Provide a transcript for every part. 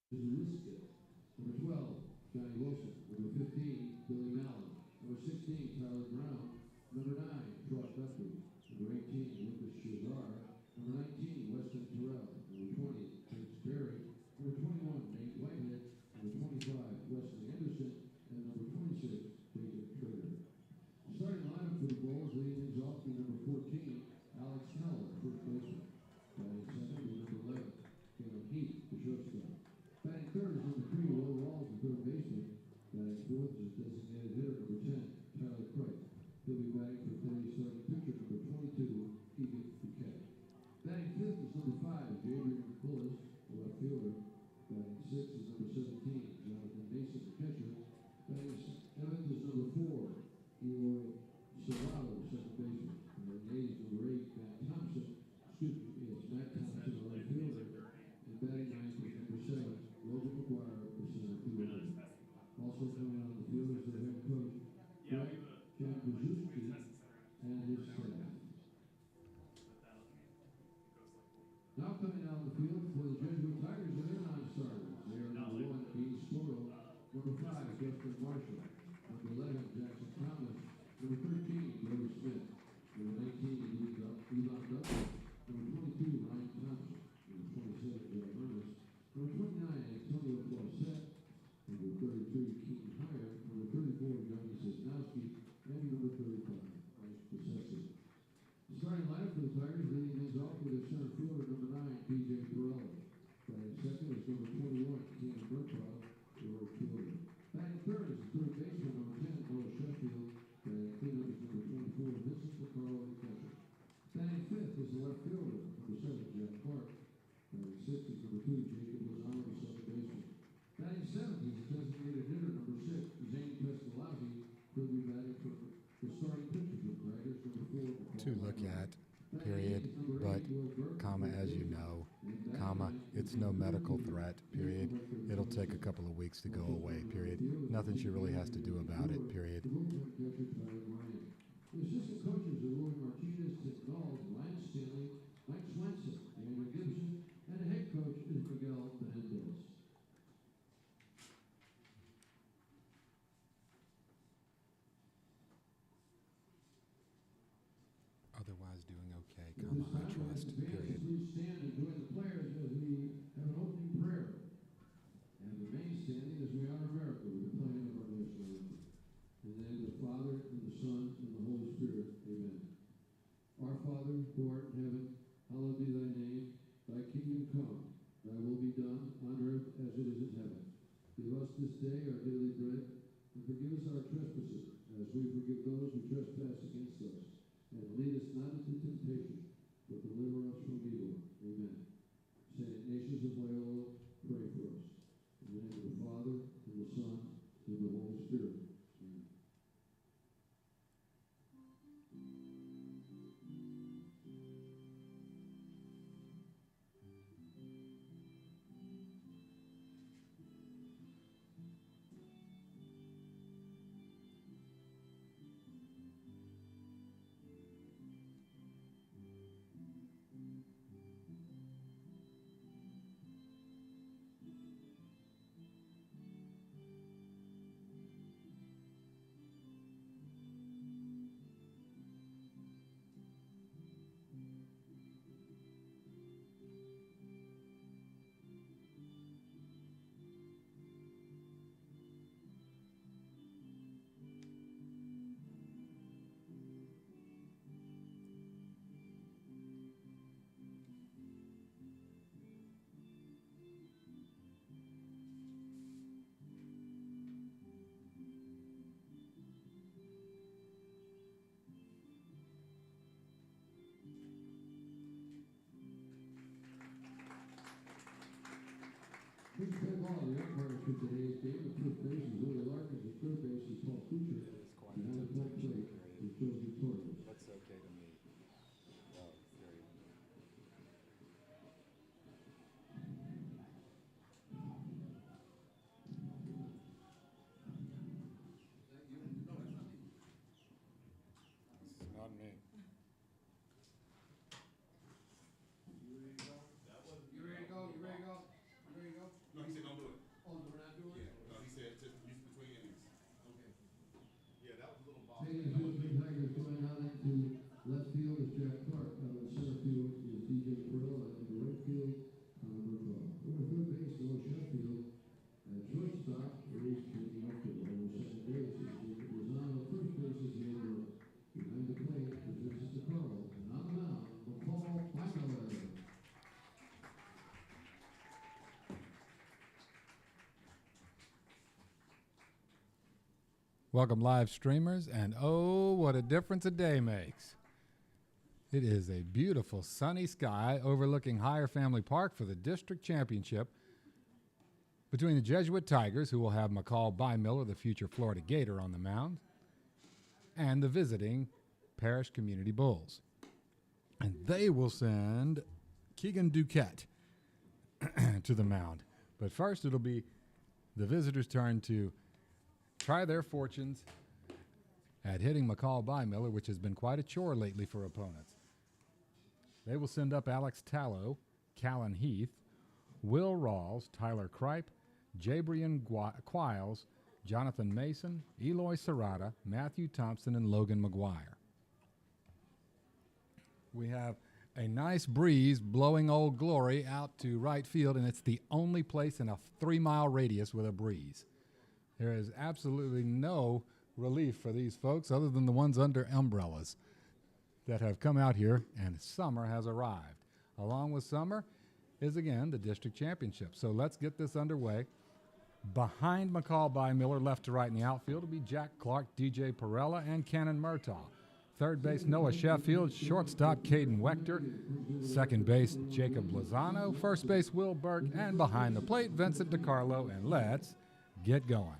Jesuit. Number 12, Johnny Wilson. Number 15, Billy Mallon. Number 16, Tyler Brown. Number 9, Troy Guthrie. Number 18, Lucas Shazar. Number 19, Weston Terrell. Number 20, James Berry. Number 21, Nate Whitehead. Number 25, Wesley Anderson. And number 26, Jacob Trader. Starting lineup for the Bulls, leading things off to number 14, Alex Keller, first baseman. Batting second is number 11, Caleb Heath, the shortstop. Batting third is number 3, Will Rawls, the third baseman. Batting fourth is designated hitter number 10, Tyler Craig. He'll be batting for today's starting pitcher number 22, Keegan Bouquet. Batting fifth is number 5, Adrian Bullis, the left fielder. Batting sixth is number 17, Jonathan Mason, the catcher. Batting seventh is number 4, Eloy Serrano, second baseman. Batting eighth is number 8, Matt Thompson. It's Matt Thompson, the right fielder. And batting ninth is number 7, Logan McGuire, the center fielder. Also coming out of the field is the head coach, Jan Brzezinski, and his staff. Now coming out of the field for the Jesuit Tigers are their non-starters. They are number 1, Dean Squirrel. Number 5, Justin Marshall. Number 11, Jackson Thomas. Number 13, Brody Smith. Number 19, Elon Duffy. Number 22, Ryan Thompson. Number 27, John Ernest. Number 29, Antonio Flosette. Number 33, Keaton Hyer. Number 34, Johnny Sosnowski. And number 35, Bryce Possessive. Starting lineup for the Tigers, leading things off with a center fielder, number 9, DJ Pirelli. Batting second is number 21, Kenan Burkrow, the right fielder. Batting third is the third baseman, number 10, Noah Sheffield. Batting cleanup is number 24, Vincent McCarroll, the catcher. Batting fifth is the left fielder, number 7, Jack Clark. Batting sixth is number 2, Jacob Lozano, the second baseman. Batting seventh is the designated hitter, number 6, Zane Pestalozzi. He'll be batting for the starting pitcher for the Tigers, number 4. To look at, period, but, comma, as you know, comma, it's no medical threat, period. It'll take a couple of weeks to go away, period. Nothing she really has to do about it, period. The assistant coaches are Roy Martinez, Tim Gall, Ryan Stanley, Mike Swenson, Andrew Gibson, and the head coach is Miguel Menendez. Otherwise doing okay, comma, I trust, period. Please stand and join the players as we have an opening prayer. And remain standing as we honor America with the playing of our national anthem. In the name of the Father, and the Son, and the Holy Spirit, amen. Our Father, who art in heaven, hallowed be thy name. Thy kingdom come, thy will be done on earth as it is in heaven. Give us this day our daily bread, and forgive us our trespasses, as we forgive those who trespass against us. And lead us not into temptation, but deliver us from evil. Amen. Saint Ignatius of Loyola, pray for us. In the name of the Father, and the Son, and the Holy Spirit. Amen. Please thank all the umpires for today's game. The first base is Willie Larkins, the third base is Paul Kuchar. Behind the home plate is Josie Torres. That's okay to me. Oh, period. It's not me. You ready to go? You ready to go? You ready to go? No, he said don't do it. Taking the field, Green Tigers going out into left field is Jack Clark. Out of the center field is DJ Perella. And the right field, number 12. Over third base, Noah Sheffield. At shortstop is Kenny Upton. Over second base is Jacob Lozano. First base is Hyer. Behind the plate is Vincent DeCarlo. And on the mound, McCall Feigeler. Welcome, live streamers, and oh, what a difference a day makes. It is a beautiful sunny sky overlooking Hyer Family Park for the district championship between the Jesuit Tigers, who will have McCall Bymiller, the future Florida Gator, on the mound, and the visiting Parrish Community Bulls. And they will send Keegan Duquette to the mound. But first, it'll be the visitors' turn to try their fortunes at hitting McCall Bymiller, which has been quite a chore lately for opponents. They will send up Alex Tallow, Callan Heath, Will Rawls, Tyler Kripe, Jabrian Quiles, Jonathan Mason, Eloy Serrata, Matthew Thompson, and Logan McGuire. We have a nice breeze blowing Old Glory out to right field, and it's the only place in a 3-mile radius with a breeze. There is absolutely no relief for these folks other than the ones under umbrellas that have come out here, and summer has arrived. Along with summer is, again, the district championship. So let's get this underway. Behind McCall Bymiller, left to right in the outfield, will be Jack Clark, DJ Perella, and Cannon Murtaugh. Third base, Noah Sheffield. Shortstop, Caden Wechter. Second base, Jacob Lozano. First base, Will Burke. And behind the plate, Vincent DeCarlo. And let's get going.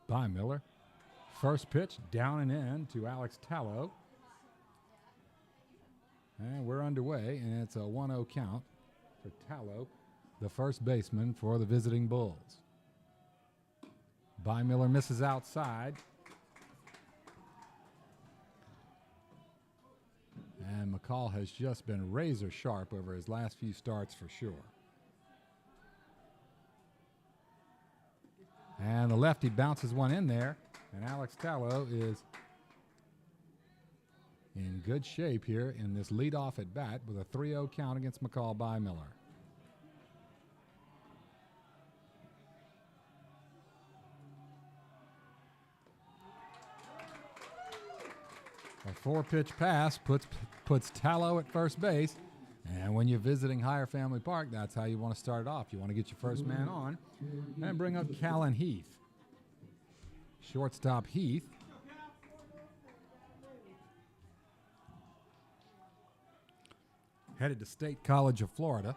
Bymiller. First pitch, down and in to Alex Tallow. And we're underway, and it's a 1-0 count for Tallow, the first baseman for the visiting Bulls. Bymiller misses outside. And McCall has just been razor sharp over his last few starts for sure. And the lefty bounces one in there, and Alex Tallow is in good shape here in this leadoff at bat with a 3-0 count against McCall Bymiller. A 4-pitch pass puts Tallow at first base. And when you're visiting Hyer Family Park, that's how you want to start it off. You want to get your first man on and bring up Callan Heath. Shortstop Heath. Headed to State College of Florida.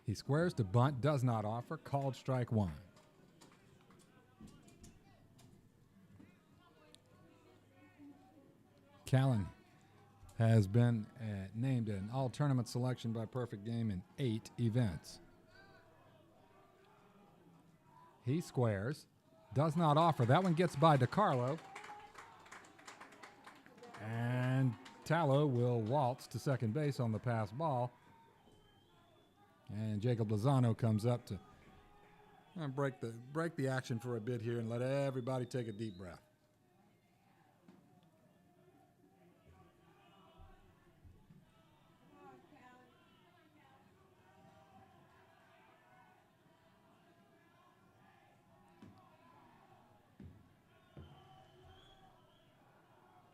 He squares to bunt, does not offer, called strike one. Callan has been named an all-tournament selection by Perfect Game in 8 events. He squares, does not offer. That one gets by DeCarlo. And Tallow will waltz to second base on the pass ball. And Jacob Lozano comes up to break the action for a bit here and let everybody take a deep breath.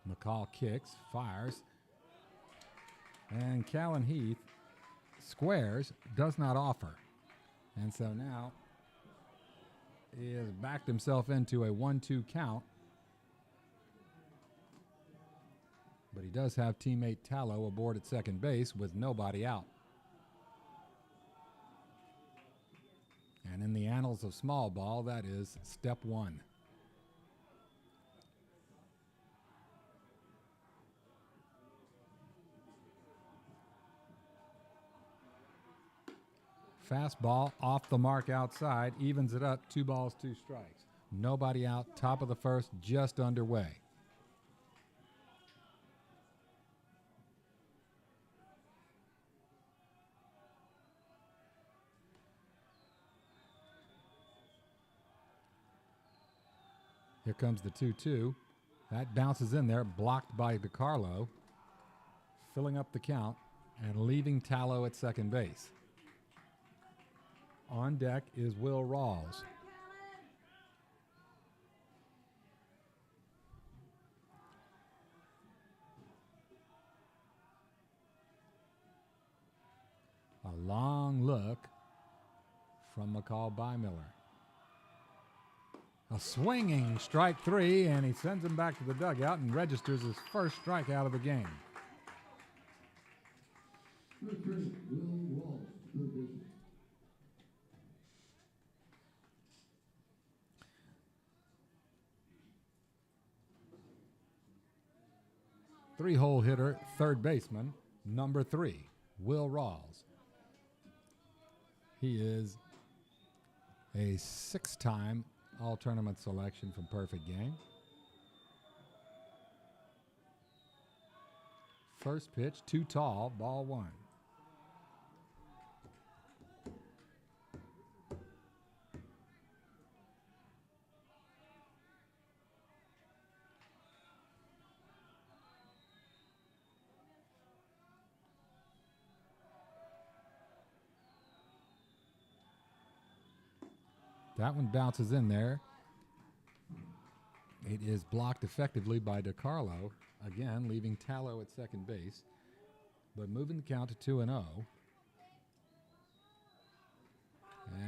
McCall kicks, fires, and Callan Heath squares, does not offer. And so now he has backed himself into a 1-2 count. But he does have teammate Tallow aboard at second base with nobody out. And in the annals of small ball, that is step one. Fastball off the mark outside, evens it up, 2 balls, 2 strikes. Nobody out. Top of the first, just underway. Here comes the 2-2. That bounces in there, blocked by DiCarlo, filling up the count and leaving Tallow at second base. On deck is Will Rawls. A long look from McCall Bymiller. A swinging strike three, and he sends him back to the dugout and registers his first strikeout of the game. Three-hole hitter, third baseman, number 3, Will Rawls. He is a 6-time all-tournament selection from Perfect Game. First pitch, too tall, ball 1. That one bounces in there. It is blocked effectively by DiCarlo, again leaving Tallow at second base, but moving the count to 2-0.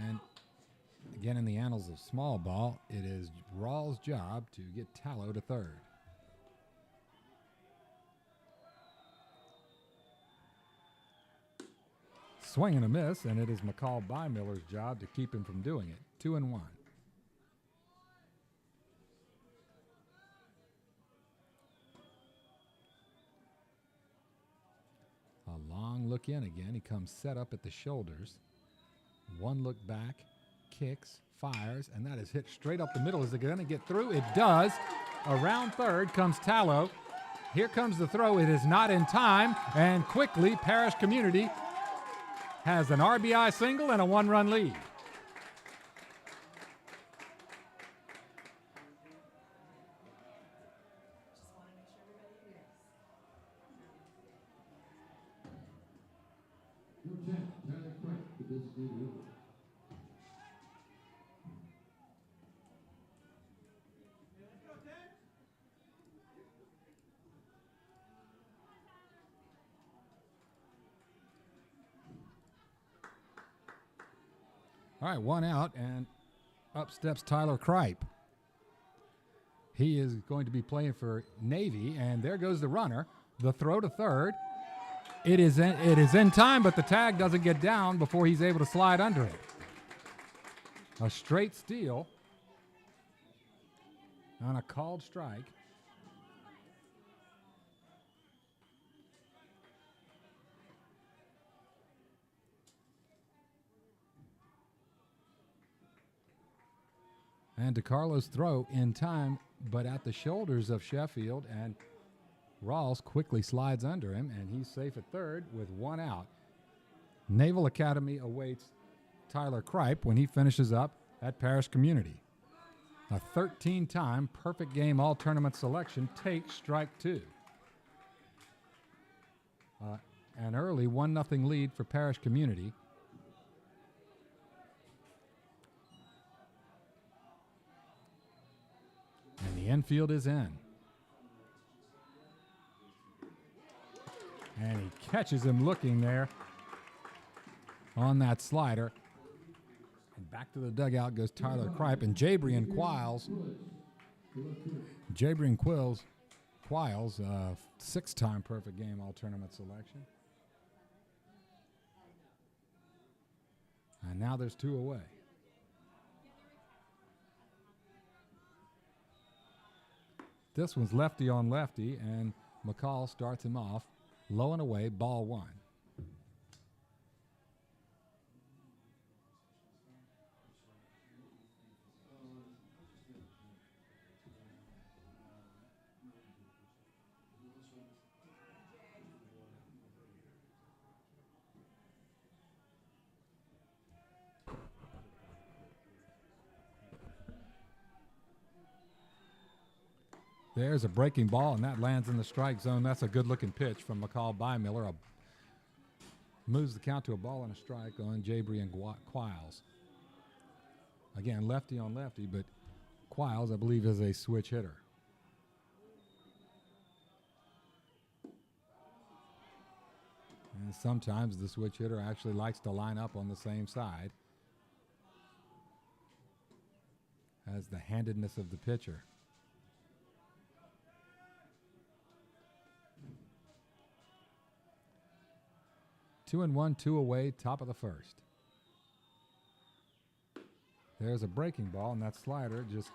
And again, in the annals of small ball, it is Rawls' job to get Tallow to third. Swing and a miss, and it is McCall Bymiller's job to keep him from doing it. 2-1. A long look in again. He comes set up at the shoulders. One look back, kicks, fires, and that is hit straight up the middle. Is it going to get through? It does. Around third comes Tallow. Here comes the throw. It is not in time, and quickly Parrish Community has an RBI single and a 1-run lead. All right, one out, and up steps Tyler Kripe. He is going to be playing for Navy, and there goes the runner. The throw to third. It is in time, but the tag doesn't get down before he's able to slide under it. A straight steal on a called strike. And DiCarlo's throw in time, but at the shoulders of Sheffield, and Rawls quickly slides under him, and he's safe at third with one out. Naval Academy awaits Tyler Kripe when he finishes up at Parrish Community. A 13-time Perfect Game all-tournament selection takes strike 2. An early 1-0 lead for Parrish Community. And the infield is in. And he catches him looking there on that slider. And back to the dugout goes Tyler Kripe and Jabrian Quiles. Jabrian Quiles, 6-time Perfect Game all-tournament selection. And now there's 2 away. This one's lefty on lefty, and McCall starts him off low and away, ball 1. There's a breaking ball, and that lands in the strike zone. That's a good-looking pitch from McCall Bymiller. Moves the count to a ball and a strike on Jabry and Quiles. Again, lefty on lefty, but Quiles, I believe, is a switch hitter. And sometimes the switch hitter actually likes to line up on the same side as the handedness of the pitcher. Two and one, two away, top of the first. There's a breaking ball, and that slider just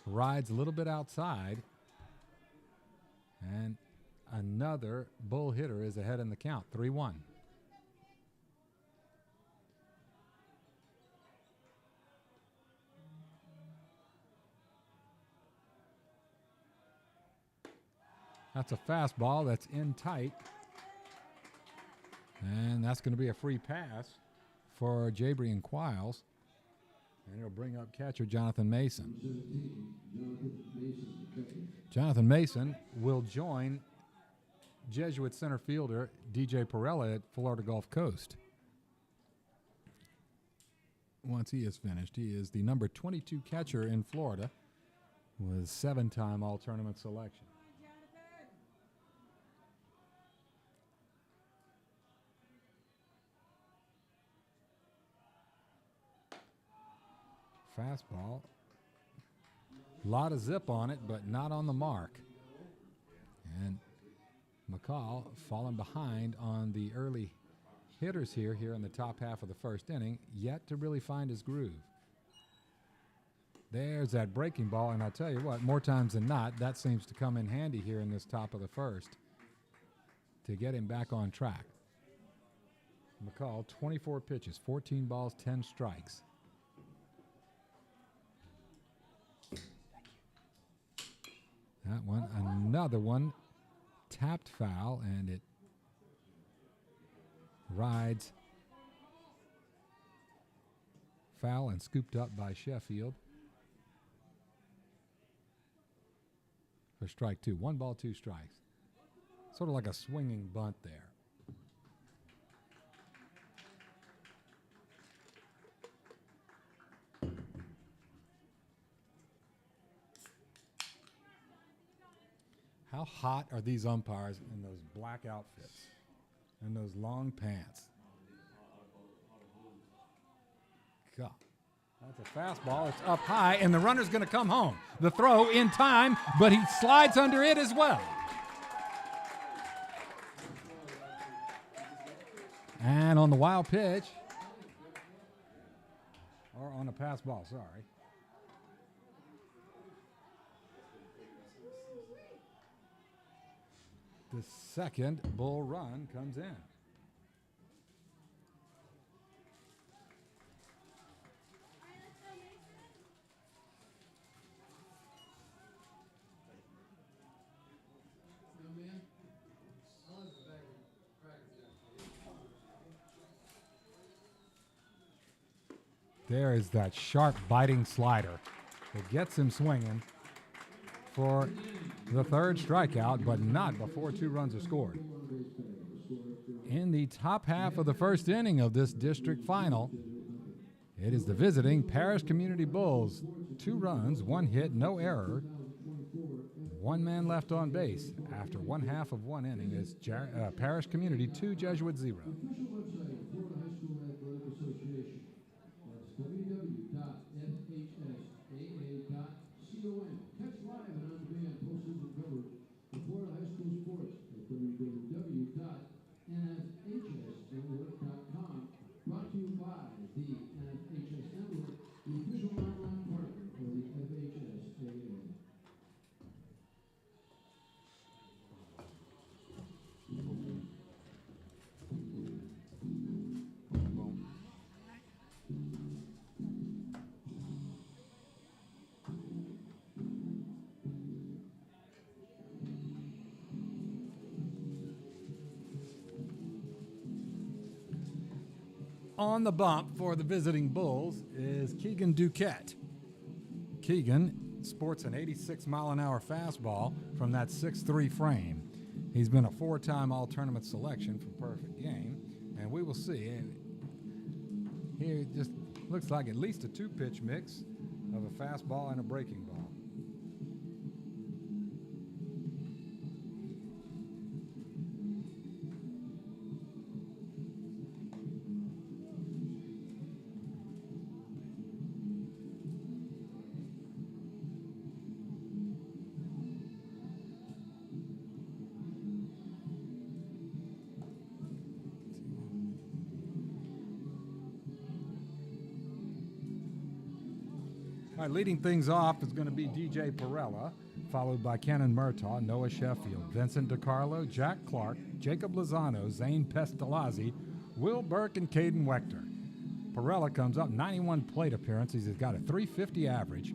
rides a little bit outside. And another bull hitter is ahead in the count, 3-1. That's a fastball that's in tight. And that's going to be a free pass for Jabry and Quiles. And it'll bring up catcher Jonathan Mason. Jonathan Mason will join Jesuit center fielder DJ Perella at Florida Gulf Coast. Once he is finished, he is the number 22 catcher in Florida with 7-time all-tournament selection. Fastball. A lot of zip on it, but not on the mark. And McCall falling behind on the early hitters here in the top half of the first inning, yet to really find his groove. There's that breaking ball, and I tell you what, more times than not, that seems to come in handy here in this top of the first to get him back on track. McCall, 24 pitches, 14 balls, 10 strikes. That one, another one, tapped foul, and it rides foul and scooped up by Sheffield for strike two. 1 ball, 2 strikes. Sort of like a swinging bunt there. How hot are these umpires in those black outfits and those long pants? God, that's a fastball. It's up high, and the runner's going to come home. The throw in time, but he slides under it as well. And on the wild pitch, or on a pass ball, sorry. The second bull run comes in. There is that sharp biting slider that gets him swinging for the third strikeout, but not before 2 runs are scored. In the top half of the first inning of this district final, it is the visiting Parrish Community Bulls. 2 runs, 1 hit, no error. 1 man left on base after 1/2 of 1 inning. Is Parrish Community 2, Jesuit 0. Catch live and on demand posters and coverage of Florida high school sports at www.nfhsnetwork.com. Brought to you by the NFHS Network, the official online partner of the FHSAA. On the bump for the visiting Bulls is Keegan Duquette. Keegan sports an 86-mile-an-hour fastball from that 6'3" frame. He's been a 4-time all-tournament selection for Perfect Game, and we will see. Here it just looks like at least a 2-pitch mix of a fastball and a breaking ball. All right, leading things off is going to be DJ Perella, followed by Cannon Murtaugh, Noah Sheffield, Vincent DiCarlo, Jack Clark, Jacob Lozano, Zane Pestalozzi, Will Burke, and Caden Wechter. Perella comes up 91 plate appearances. He's got a .350 average.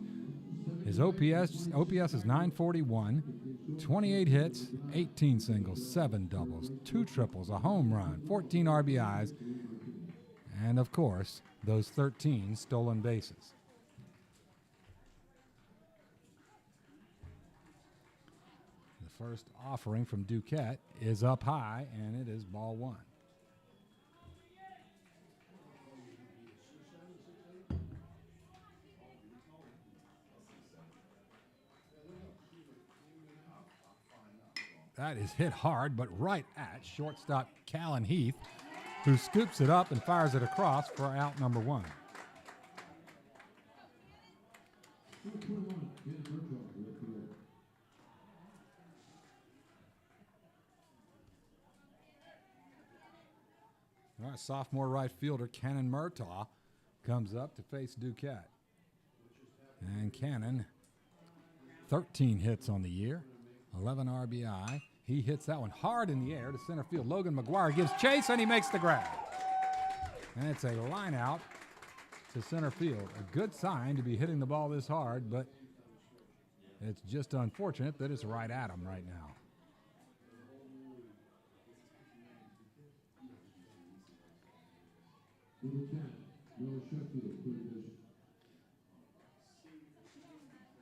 His OPS is .941, 28 hits, 18 singles, 7 doubles, 2 triples, a home run, 14 RBIs, and of course, those 13 stolen bases. First offering from Duquette is up high, and it is ball 1. That is hit hard, but right at shortstop Callan Heath, who scoops it up and fires it across for out number 1. All right, sophomore right fielder Cannon Murtaugh comes up to face Duquette. And Cannon, 13 hits on the year, 11 RBI. He hits that one hard in the air to center field. Logan McGuire gives chase, and he makes the grab. And it's a line out to center field. A good sign to be hitting the ball this hard, but it's just unfortunate that it's right at him right now.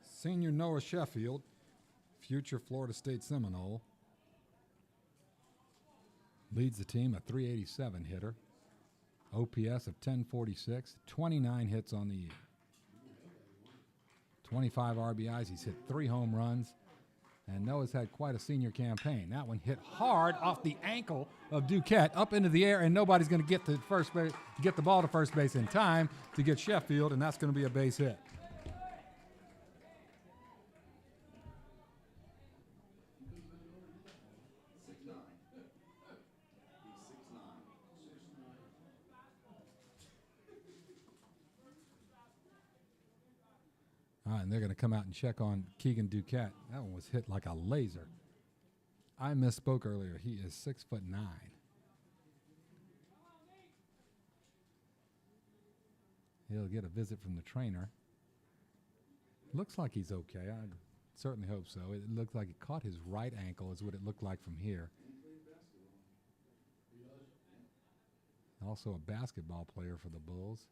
Senior Noah Sheffield, future Florida State Seminole, leads the team, a .387 hitter, OPS of 1046, 29 hits on the year, 25 RBIs. He's hit 3 home runs, and Noah's had quite a senior campaign. That one hit hard off the ankle of Duquette up into the air, and nobody's going to get to first base, get the ball to first base in time to get Sheffield, and that's going to be a base hit. All right, and they're going to come out and check on Keegan Duquette. That one was hit like a laser. I misspoke earlier. He is 6'9". He'll get a visit from the trainer. Looks like he's okay. I certainly hope so. It looks like it caught his right ankle is what it looked like from here. Also a basketball player for the Bulls.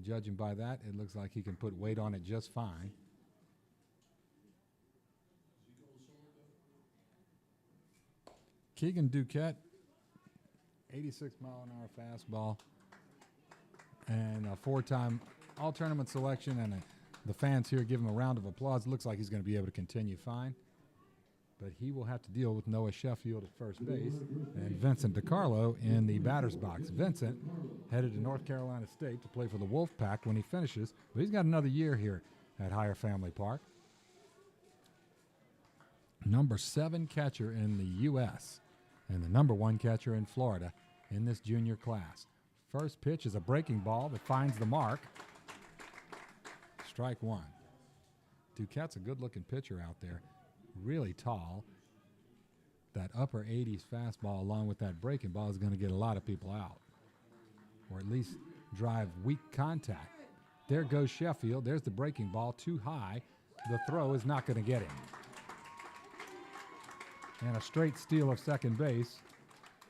Judging by that, it looks like he can put weight on it just fine. Keegan Duquette, 86-mile-an-hour fastball, and a 4-time all-tournament selection, and the fans here give him a round of applause. It looks like he's going to be able to continue fine. But he will have to deal with Noah Sheffield at first base and Vincent DiCarlo in the batter's box. Vincent headed to North Carolina State to play for the Wolfpack when he finishes, but he's got another year here at Hyer Family Park. Number 7 catcher in the U.S. and the number 1 catcher in Florida in this junior class. First pitch is a breaking ball that finds the mark. Strike 1. Duquette's a good-looking pitcher out there. Really tall. That upper 80s fastball along with that breaking ball is going to get a lot of people out, or at least drive weak contact. There goes Sheffield. There's the breaking ball, too high. The throw is not going to get him. And a straight steal of second base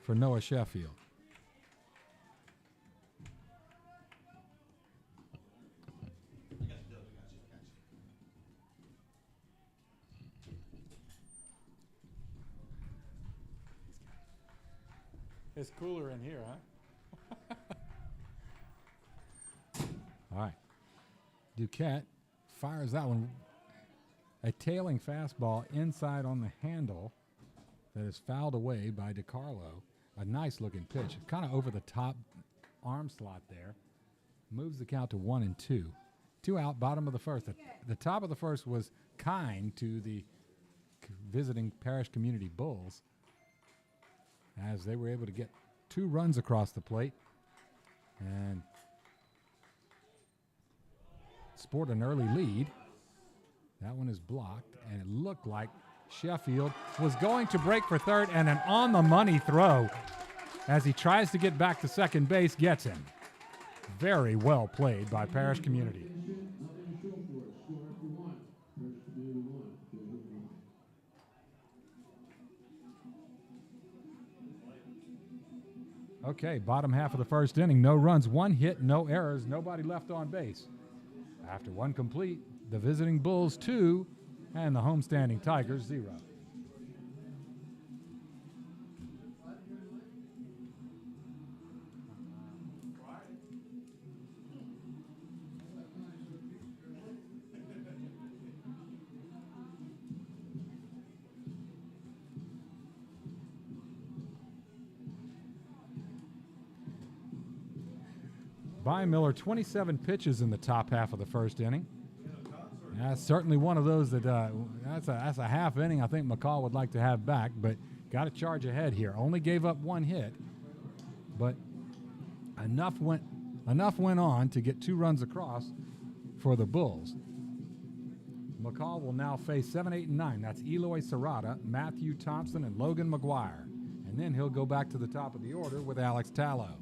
for Noah Sheffield. It's cooler in here, huh? All right. Duquette fires that one. A tailing fastball inside on the handle that is fouled away by DiCarlo. A nice looking pitch. Kind of over the top arm slot there. Moves the count to 1-2. 2 out, bottom of the first. The top of the first was kind to the visiting Parrish Community Bulls as they were able to get 2 runs across the plate and sport an early lead. That one is blocked, and it looked like Sheffield was going to break for third, and an on-the-money throw as he tries to get back to second base gets him. Very well played by Parrish Community. Okay, bottom half of the first inning, no runs, 1 hit, no errors, nobody left on base. After 1 complete, the visiting Bulls 2 and the homestanding Tigers 0. Miller, 27 pitches in the top half of the first inning. That's certainly one of those that that's a half inning I think McCall would like to have back, but got to charge ahead here. Only gave up 1 hit, but enough went on to get 2 runs across for the Bulls. McCall will now face 7, 8, and 9. That's Eloy Serrata, Matthew Thompson, and Logan McGuire. And then he'll go back to the top of the order with Alex Tallow.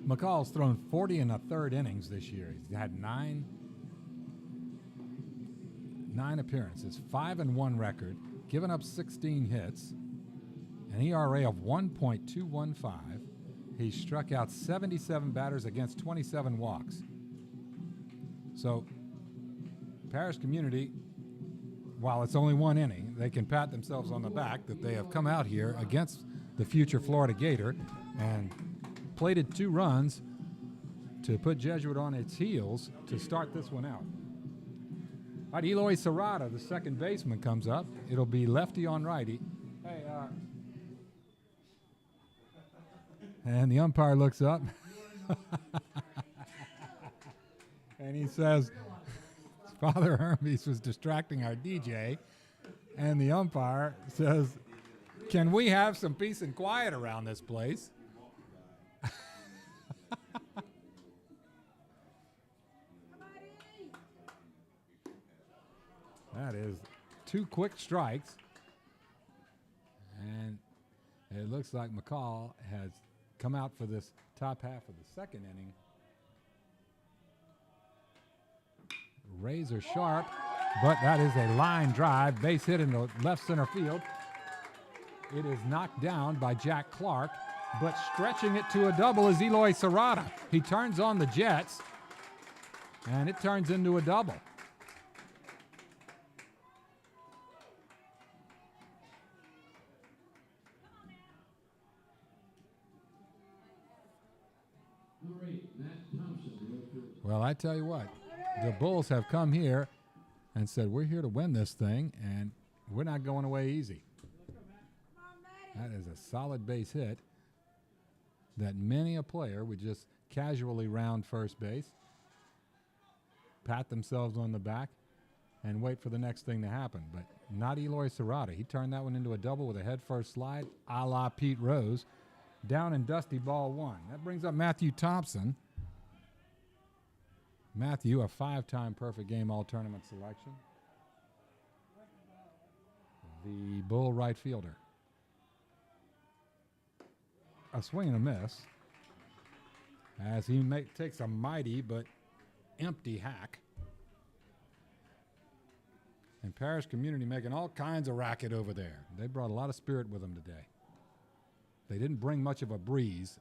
McCall's thrown 40 1/3 innings this year. He's had 9 appearances, 5-1 record, given up 16 hits, an ERA of 1.215. He struck out 77 batters against 27 walks. So Parrish Community, while it's only 1 inning, they can pat themselves on the back that they have come out here against the future Florida Gator and plated 2 runs to put Jesuit on its heels to start this one out. All right, Eloy Serrata, the second baseman, comes up. It'll be lefty on righty. Hey, and the umpire looks up. And he says, Father Hermes was distracting our DJ. And the umpire says, can we have some peace and quiet around this place? That is 2 quick strikes. And it looks like McCall has come out for this top half of the second inning. Razor sharp, but that is a line drive. Base hit into left center field. It is knocked down by Jack Clark, but stretching it to a double is Eloy Serrata. He turns on the Jets, and it turns into a double. Well, I tell you what, the Bulls have come here and said, we're here to win this thing, and we're not going away easy. That is a solid base hit that many a player would just casually round first base, pat themselves on the back, and wait for the next thing to happen. But not Eloy Serrata. He turned that one into a double with a head-first slide, a la Pete Rose, down and dusty ball 1. That brings up Matthew Thompson. Matthew, a 5-time perfect game all-tournament selection. The Bull right fielder. a swing and a miss as he takes a mighty but empty hack. And Parish community making all kinds of racket over there. They brought a lot of spirit with them today. They didn't bring much of a breeze,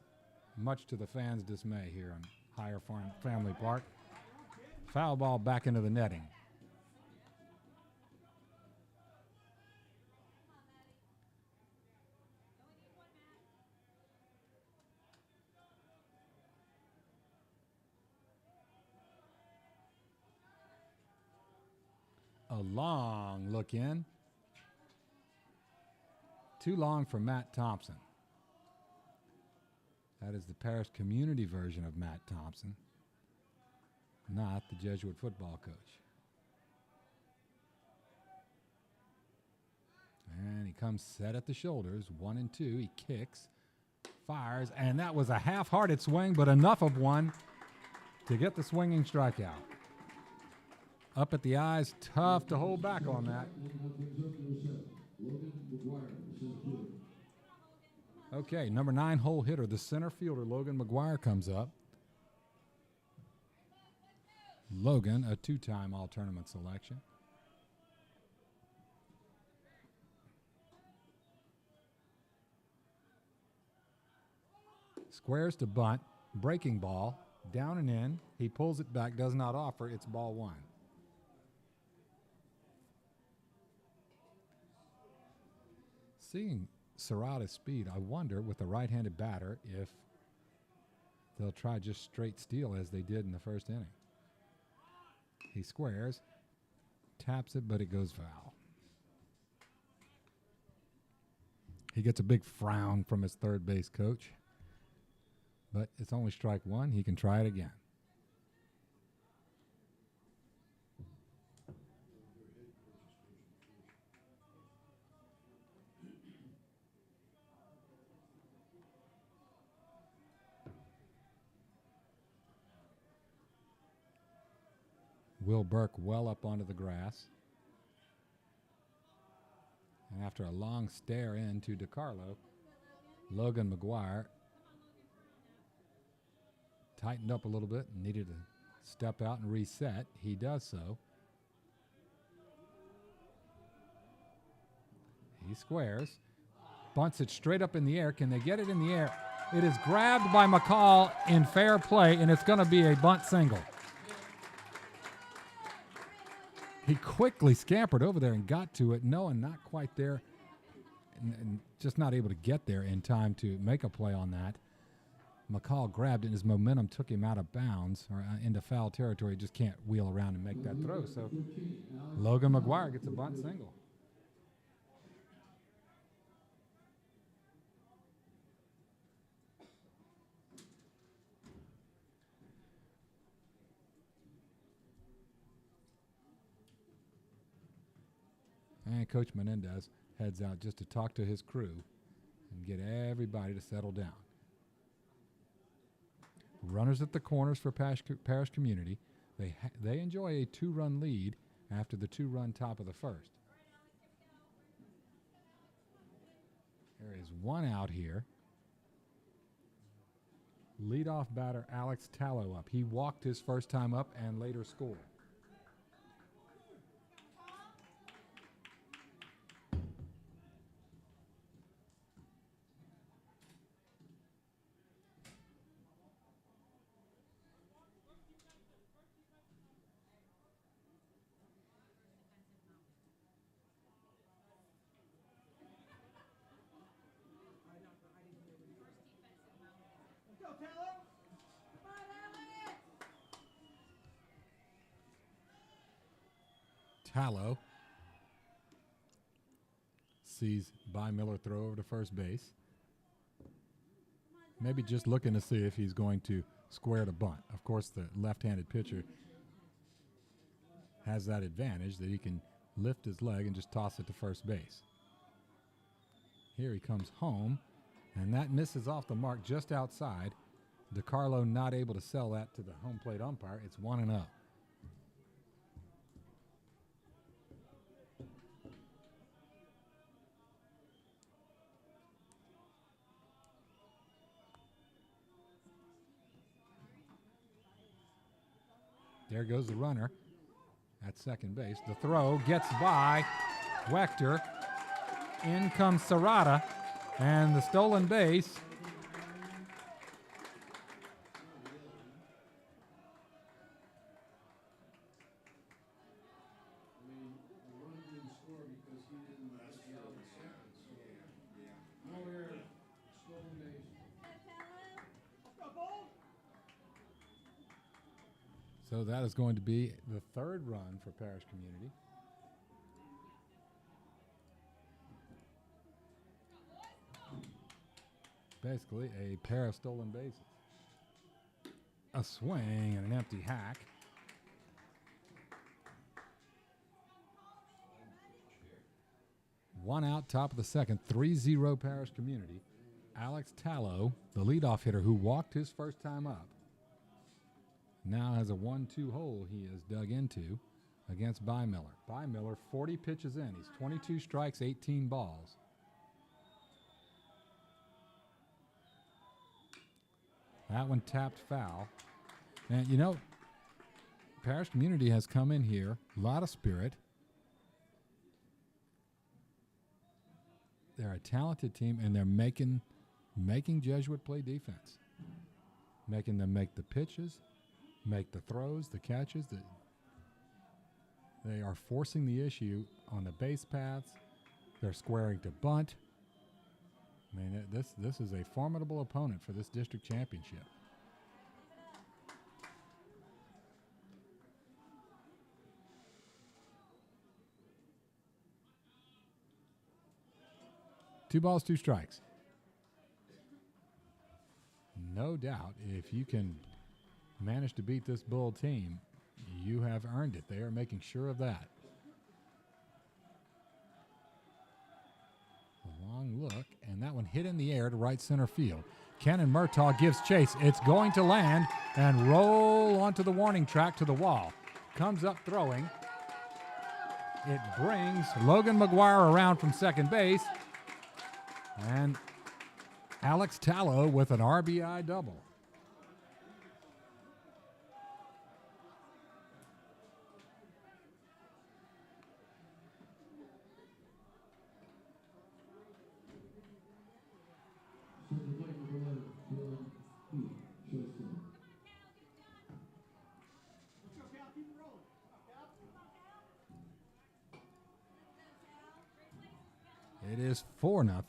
much to the fans' dismay here on Hyer Family Park. Foul ball back into the netting. A long look in. Too long for Matt Thompson. That is the Parrish community version of Matt Thompson, not the Jesuit football coach. And he comes set at the shoulders, 1 and 2. He kicks, fires, and that was a half-hearted swing, but enough of one to get the swinging strikeout. Up at the eyes, tough to hold back on that. Okay, number 9 hole hitter, the center fielder, Logan McGuire, comes up. Logan, a 2-time all-tournament selection. Squares to bunt, breaking ball, down and in. He pulls it back, does not offer. It's ball 1. Seeing Serrata's speed, I wonder with a right-handed batter if they'll try just straight steal as they did in the first inning. He squares, taps it, but it goes foul. He gets a big frown from his third base coach, but it's only strike 1. He can try it again. Will Burke well up onto the grass. And after a long stare into DiCarlo, Logan McGuire tightened up a little bit and needed to step out and reset. He does so. He squares, bunts it straight up in the air. Can they get it in the air? It is grabbed by McCall in fair play, and it's going to be a bunt single. He quickly scampered over there and got to it. No, and not quite there, and just not able to get there in time to make a play on that. McCall grabbed it, and his momentum took him out of bounds or into foul territory. He just can't wheel around and make that throw. So Logan McGuire gets a bunt single. And Coach Menendez heads out just to talk to his crew and get everybody to settle down. Runners at the corners for Parish community. They enjoy a 2-run lead after the 2-run top of the first. There is one out here. Leadoff batter Alex Tallow up. He walked his first time up and later scored. Tallow sees By Miller throw over to first base. Maybe just looking to see if he's going to square to bunt. Of course, the left-handed pitcher has that advantage that he can lift his leg and just toss it to first base. Here he comes home, and that misses off the mark just outside. DiCarlo not able to sell that to the home plate umpire. It's 1-0. There goes the runner at second base. The throw gets by Wechter. In comes Serrata, and the stolen base. So that is going to be the third run for Parrish Community. Basically a pair of stolen bases. A swing and an empty hack. One out, top of the second, 3-0 Parrish Community. Alex Tallow, the leadoff hitter who walked his first time up, now has a 1-2 hole he is dug into against Bymiller. Bymiller, 40 pitches in. He's 22 strikes, 18 balls. That one tapped foul. And, you know, Parrish Community has come in here, a lot of spirit. They're a talented team, and they're making Jesuit play defense. Making them make the pitches, make the throws, the catches. They are forcing the issue on the base paths. They're squaring to bunt. I mean, this is a formidable opponent for this district championship. Two balls, two strikes. No doubt, if you can manage to beat this Bull team, you have earned it. They are making sure of that. A long look, and that one hit in the air to right center field. Cannon Murtaugh gives chase. It's going to land and roll onto the warning track to the wall. Comes up throwing. It brings Logan McGuire around from second base. And Alex Tallow with an RBI double. It is 4-0.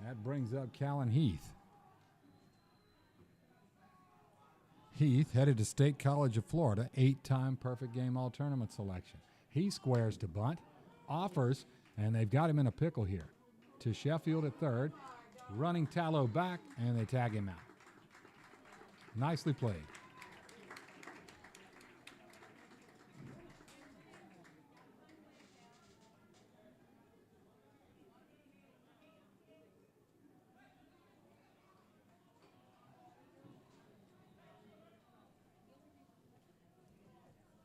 That brings up Callan Heath. Heath headed to State College of Florida, 8-time perfect game all-tournament selection. He squares to bunt, offers, and they've got him in a pickle here. To Sheffield at third, running Tallow back, and they tag him out. Nicely played.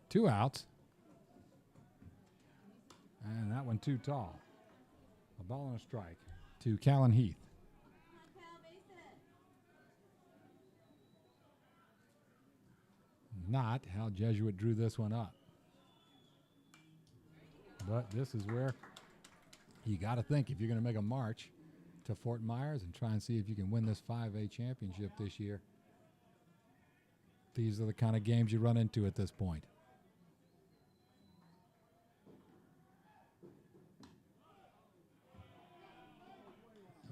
Two outs. And that one too tall. A ball and a strike to Callan Heath. Not how Jesuit drew this one up. But this is where you got to think, if you're going to make a march to Fort Myers and try and see if you can win this 5A championship this year, these are the kind of games you run into at this point.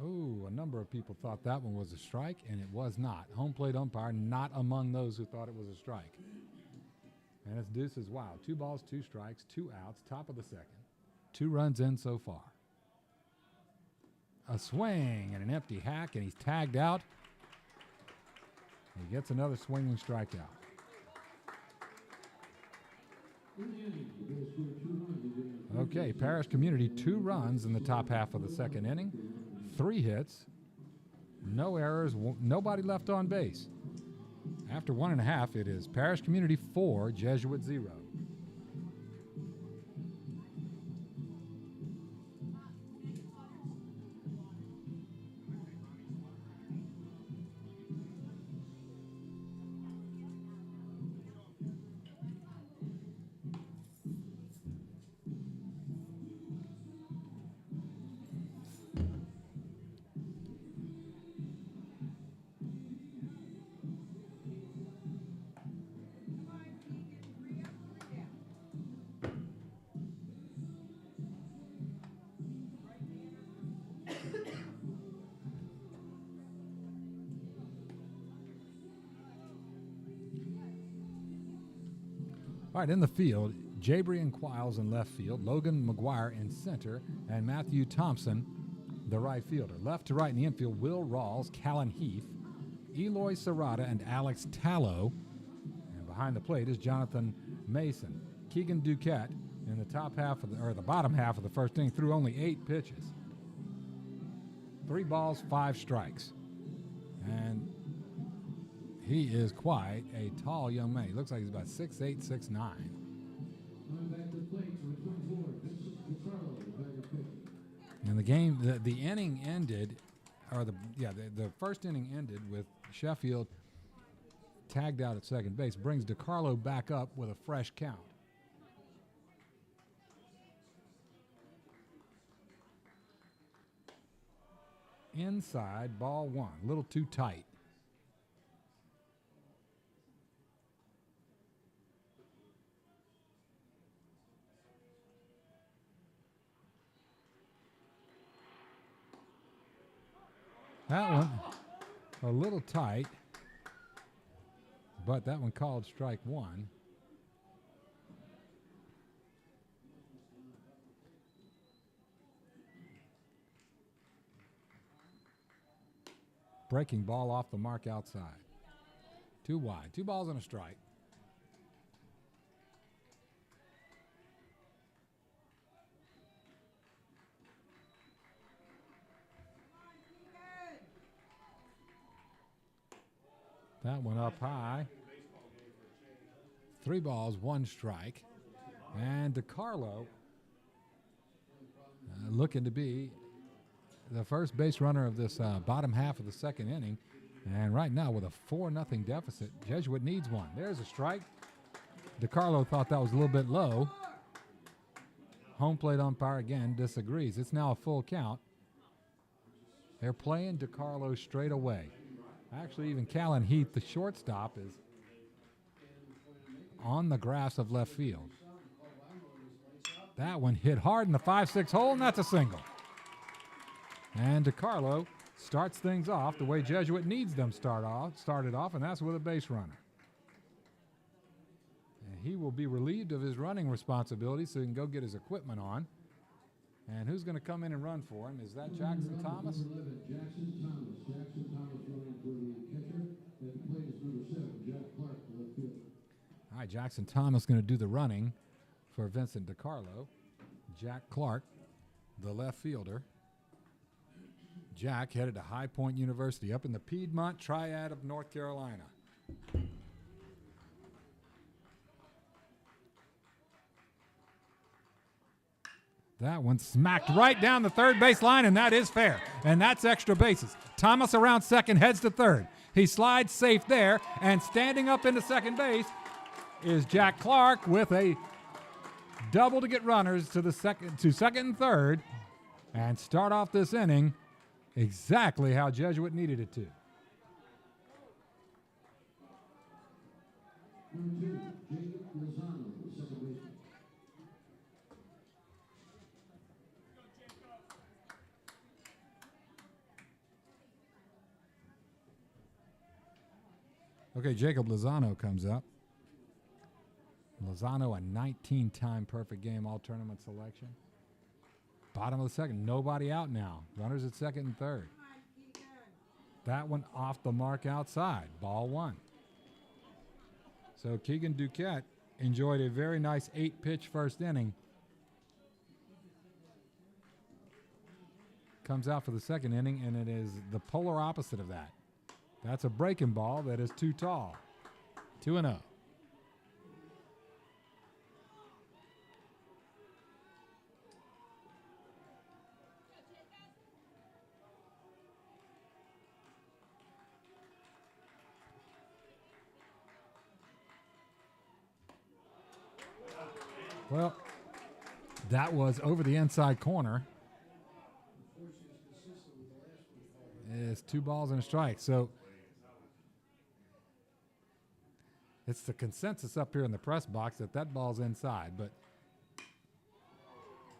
Oh, a number of people thought that one was a strike, and it was not. Home plate umpire not among those who thought it was a strike. And it's deuces wild. 2 balls, 2 strikes, 2 outs, top of the second. 2 runs in so far. A swing and an empty hack, and he's tagged out. He gets another swinging strikeout. Okay, Parrish Community 2 runs in the top half of the second inning. 3 hits, no errors, nobody left on base. After 1.5, it is Parrish Community 4, Jesuit 0. All right, in the field, Jabrian Quiles in left field, Logan McGuire in center, and Matthew Thompson, the right fielder. Left to right in the infield, Will Rawls, Callan Heath, Eloy Serrata, and Alex Tallow. And behind the plate is Jonathan Mason. Keegan Duquette in the top half of the bottom half of the first inning threw only 8 pitches. 3 balls, 5 strikes. And he is quite a tall young man. He looks like he's about 6'8", 6'9". And the game, the inning ended, or the first inning ended with Sheffield tagged out at second base. Brings DiCarlo back up with a fresh count. Inside, ball 1, a little too tight. That one, a little tight, but that one called strike 1. Breaking ball off the mark outside. 2 wide, 2 balls and a strike. That one up high. 3 balls, 1 strike. And DiCarlo looking to be the first base runner of this bottom half of the second inning. And right now with a 4-0 deficit, Jesuit needs one. There's a strike. DiCarlo thought that was a little bit low. Home plate umpire again disagrees. It's now a full count. They're playing DiCarlo straight away. Actually, even Callan Heath, the shortstop, is on the grass of left field. That one hit hard in the 5-6 hole, and that's a single. And DiCarlo starts things off the way Jesuit needs them started off, and that's with a base runner. And he will be relieved of his running responsibility so he can go get his equipment on. And who's going to come in and run for him? Is that Jackson Thomas? Jackson Thomas. Jackson Thomas running for the catcher. At the plate is number 7, Jack Clark, the left fielder. All right, Jackson Thomas going to do the running for Vincent DiCarlo. Jack Clark, the left fielder. Jack headed to High Point University up in the Piedmont Triad of North Carolina. That one smacked right down the third base line, and that is fair. And that's extra bases. Thomas around second, heads to third. He slides safe there, and standing up into second base is Jack Clark with a double to get runners to second and third, and start off this inning exactly how Jesuit needed it to. Number 2, Jacob Lozano, the second baseman. Okay, Jacob Lozano comes up. Lozano, a 19-time perfect game all-tournament selection. Bottom of the second, nobody out now. Runners at second and third. That one off the mark outside, ball 1. So Keegan Duquette enjoyed a very nice 8-pitch first inning. Comes out for the second inning, and it is the polar opposite of that. That's a breaking ball that is too tall. 2-0. Well, that was over the inside corner. It's 2 balls and a strike. So it's the consensus up here in the press box that ball's inside, but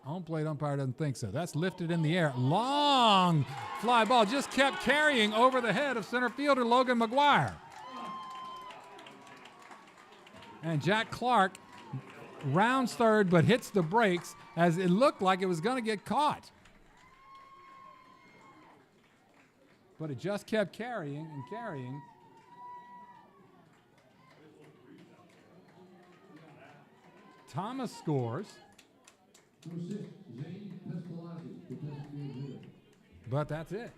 home plate umpire doesn't think so. That's lifted in the air. Long fly ball just kept carrying over the head of center fielder Logan McGuire. And Jack Clark rounds third but hits the brakes as it looked like it was going to get caught. But it just kept carrying and carrying. Thomas scores. But that's it.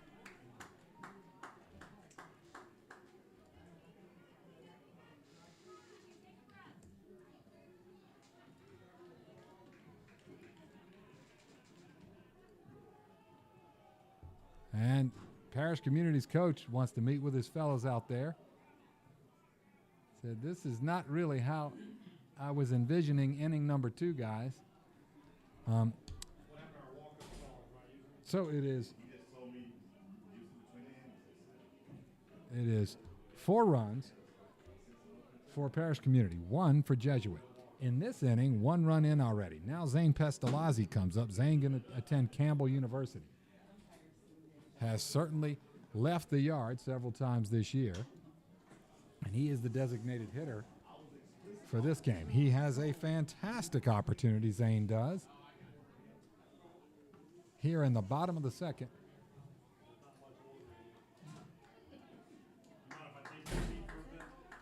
And Parish Community's coach wants to meet with his fellows out there. Said, this is not really how I was envisioning inning number 2, guys. So it is 4 runs for Parish Community, 1 for Jesuit. In this inning, 1 run in already. Now Zane Pestalozzi comes up. Zane going to attend Campbell University. Has certainly left the yard several times this year, and he is the designated hitter for this game. He has a fantastic opportunity, Zane does. Here in the bottom of the second.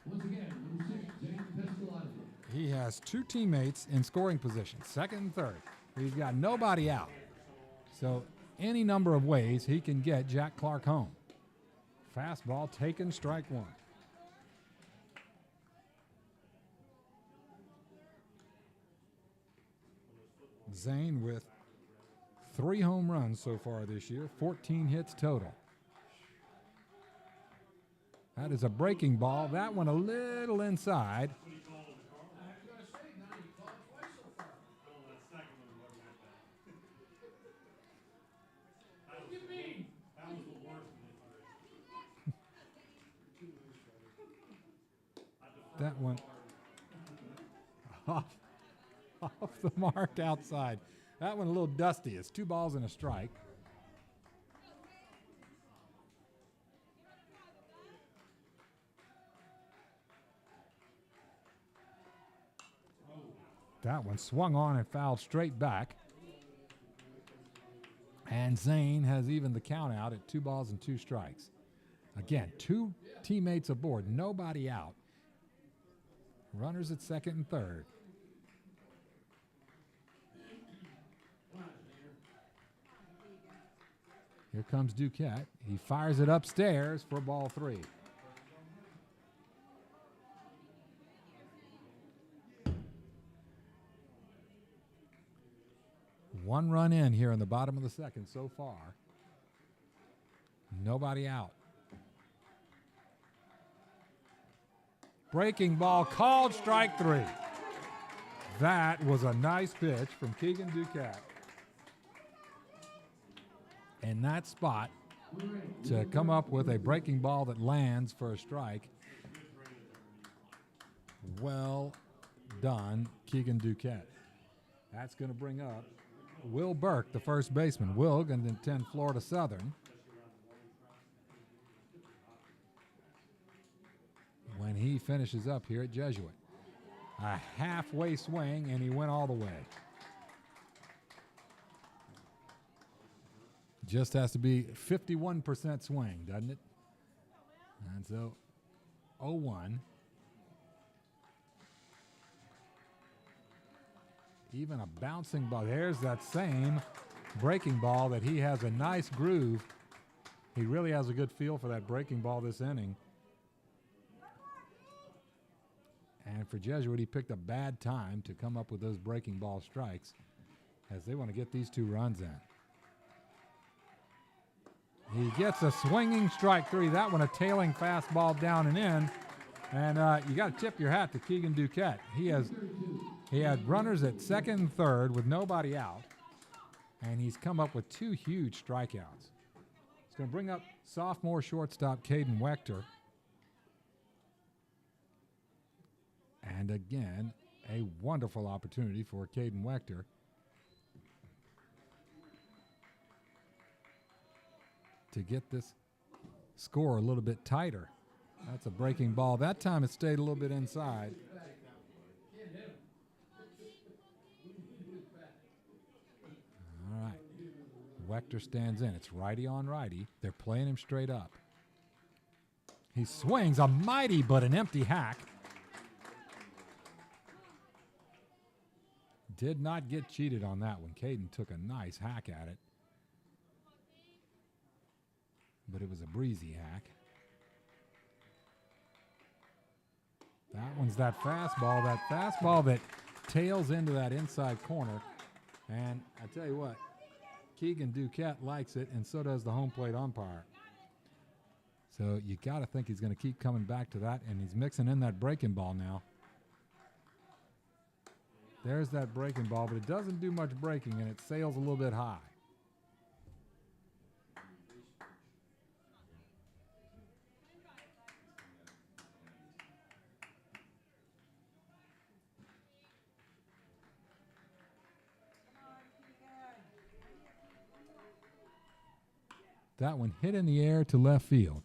Once again, number 6, Zane Pestalozzi. He has 2 teammates in scoring position, second and third. He's got nobody out. So any number of ways he can get Jack Clark home. Fastball taken, strike 1. Zane with 3 home runs so far this year, 14 hits total. That is a breaking ball. That one a little inside. That one off the mark outside. That one a little dusty. It's 2 balls and a strike. That one swung on and fouled straight back. And Zane has evened the count out at 2 balls and 2 strikes. Again, 2 teammates aboard, nobody out. Runners at second and third. Here comes Duquette. He fires it upstairs for ball 3. One run in here in the bottom of the second so far. Nobody out. Breaking ball called, strike 3. That was a nice pitch from Keegan Duquette. In that spot to come up with a breaking ball that lands for a strike. Well done, Keegan Duquette. That's going to bring up Will Burke, the first baseman. Will going to attend Florida Southern. When he finishes up here at Jesuit. A halfway swing, and he went all the way. Just has to be 51% swing, doesn't it? And so 0-1. Even a bouncing ball. There's that same breaking ball that he has a nice groove. He really has a good feel for that breaking ball this inning. And for Jesuit, he picked a bad time to come up with those breaking ball strikes as they want to get these 2 runs in. He gets a swinging strike 3. That one a tailing fastball down and in. And you got to tip your hat to Keegan Duquette. He had runners at second and third with nobody out. And he's come up with 2 huge strikeouts. He's going to bring up sophomore shortstop Caden Wechter. And again, a wonderful opportunity for Caden Wechter. To get this score a little bit tighter. That's a breaking ball. That time it stayed a little bit inside. Wechter stands in. It's righty on righty. They're playing him straight up. He swings a mighty but an empty hack. Did not get cheated on that one. Caden took a nice hack at it. But it was a breezy hack. That one's that fastball that tails into that inside corner. And I tell you what, Keegan Duquette likes it, and so does the home plate umpire. So you got to think he's going to keep coming back to that, and he's mixing in that breaking ball now. There's that breaking ball, but it doesn't do much breaking, and it sails a little bit high. That one hit in the air to left field.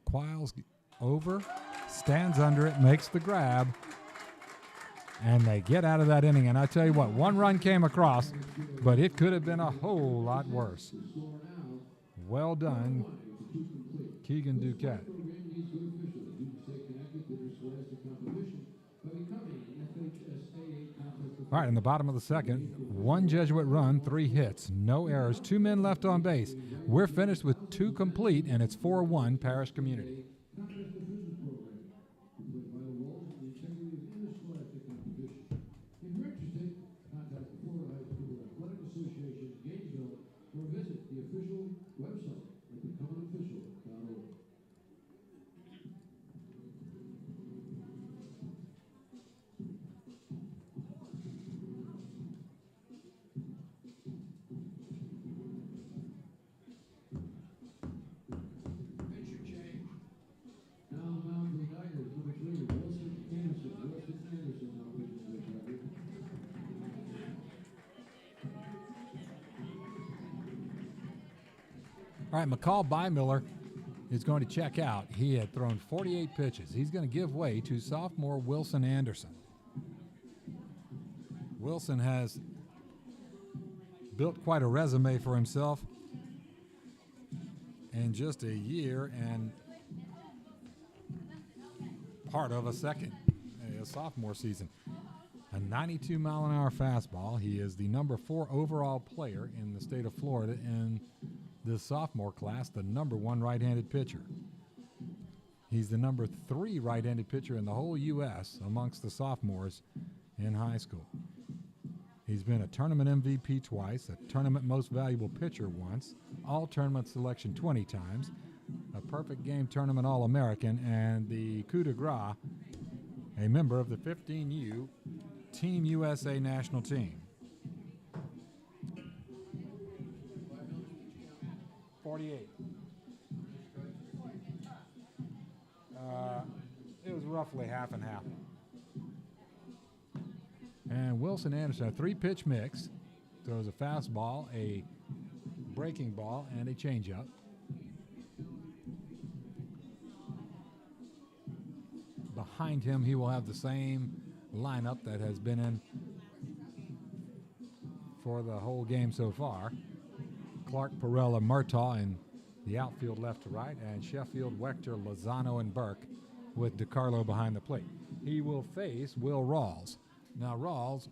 Quiles over, stands under it, makes the grab, and they get out of that inning. And I tell you what, one run came across, but it could have been a whole lot worse. Well done, Keegan Duquette. All right, in the bottom of the second, one Jesuit run, 3 hits, no errors, 2 men left on base. We're finished with 2 complete, and it's 4-1 Parish Community. All right, McCall Bymiller is going to check out. He had thrown 48 pitches. He's going to give way to sophomore Wilson Anderson. Wilson has built quite a resume for himself in just a year and part of a sophomore season. A 92-mile-an-hour fastball. He is the number 4 overall player in the state of Florida in this sophomore class, the number 1 right-handed pitcher. He's the number 3 right-handed pitcher in the whole U.S. amongst the sophomores in high school. He's been a tournament MVP twice, a tournament most valuable pitcher once, all-tournament selection 20 times, a perfect game tournament All-American, and the coup de grace, a member of the 15U Team USA national team. 48. It was roughly half and half. And Wilson Anderson, a 3-pitch mix, throws a fastball, a breaking ball, and a changeup. Behind him, he will have the same lineup that has been in for the whole game so far. Clark, Perella, Murtaugh in the outfield left to right, and Sheffield, Wechter, Lozano, and Burke with DiCarlo behind the plate. He will face Will Rawls. Now Rawls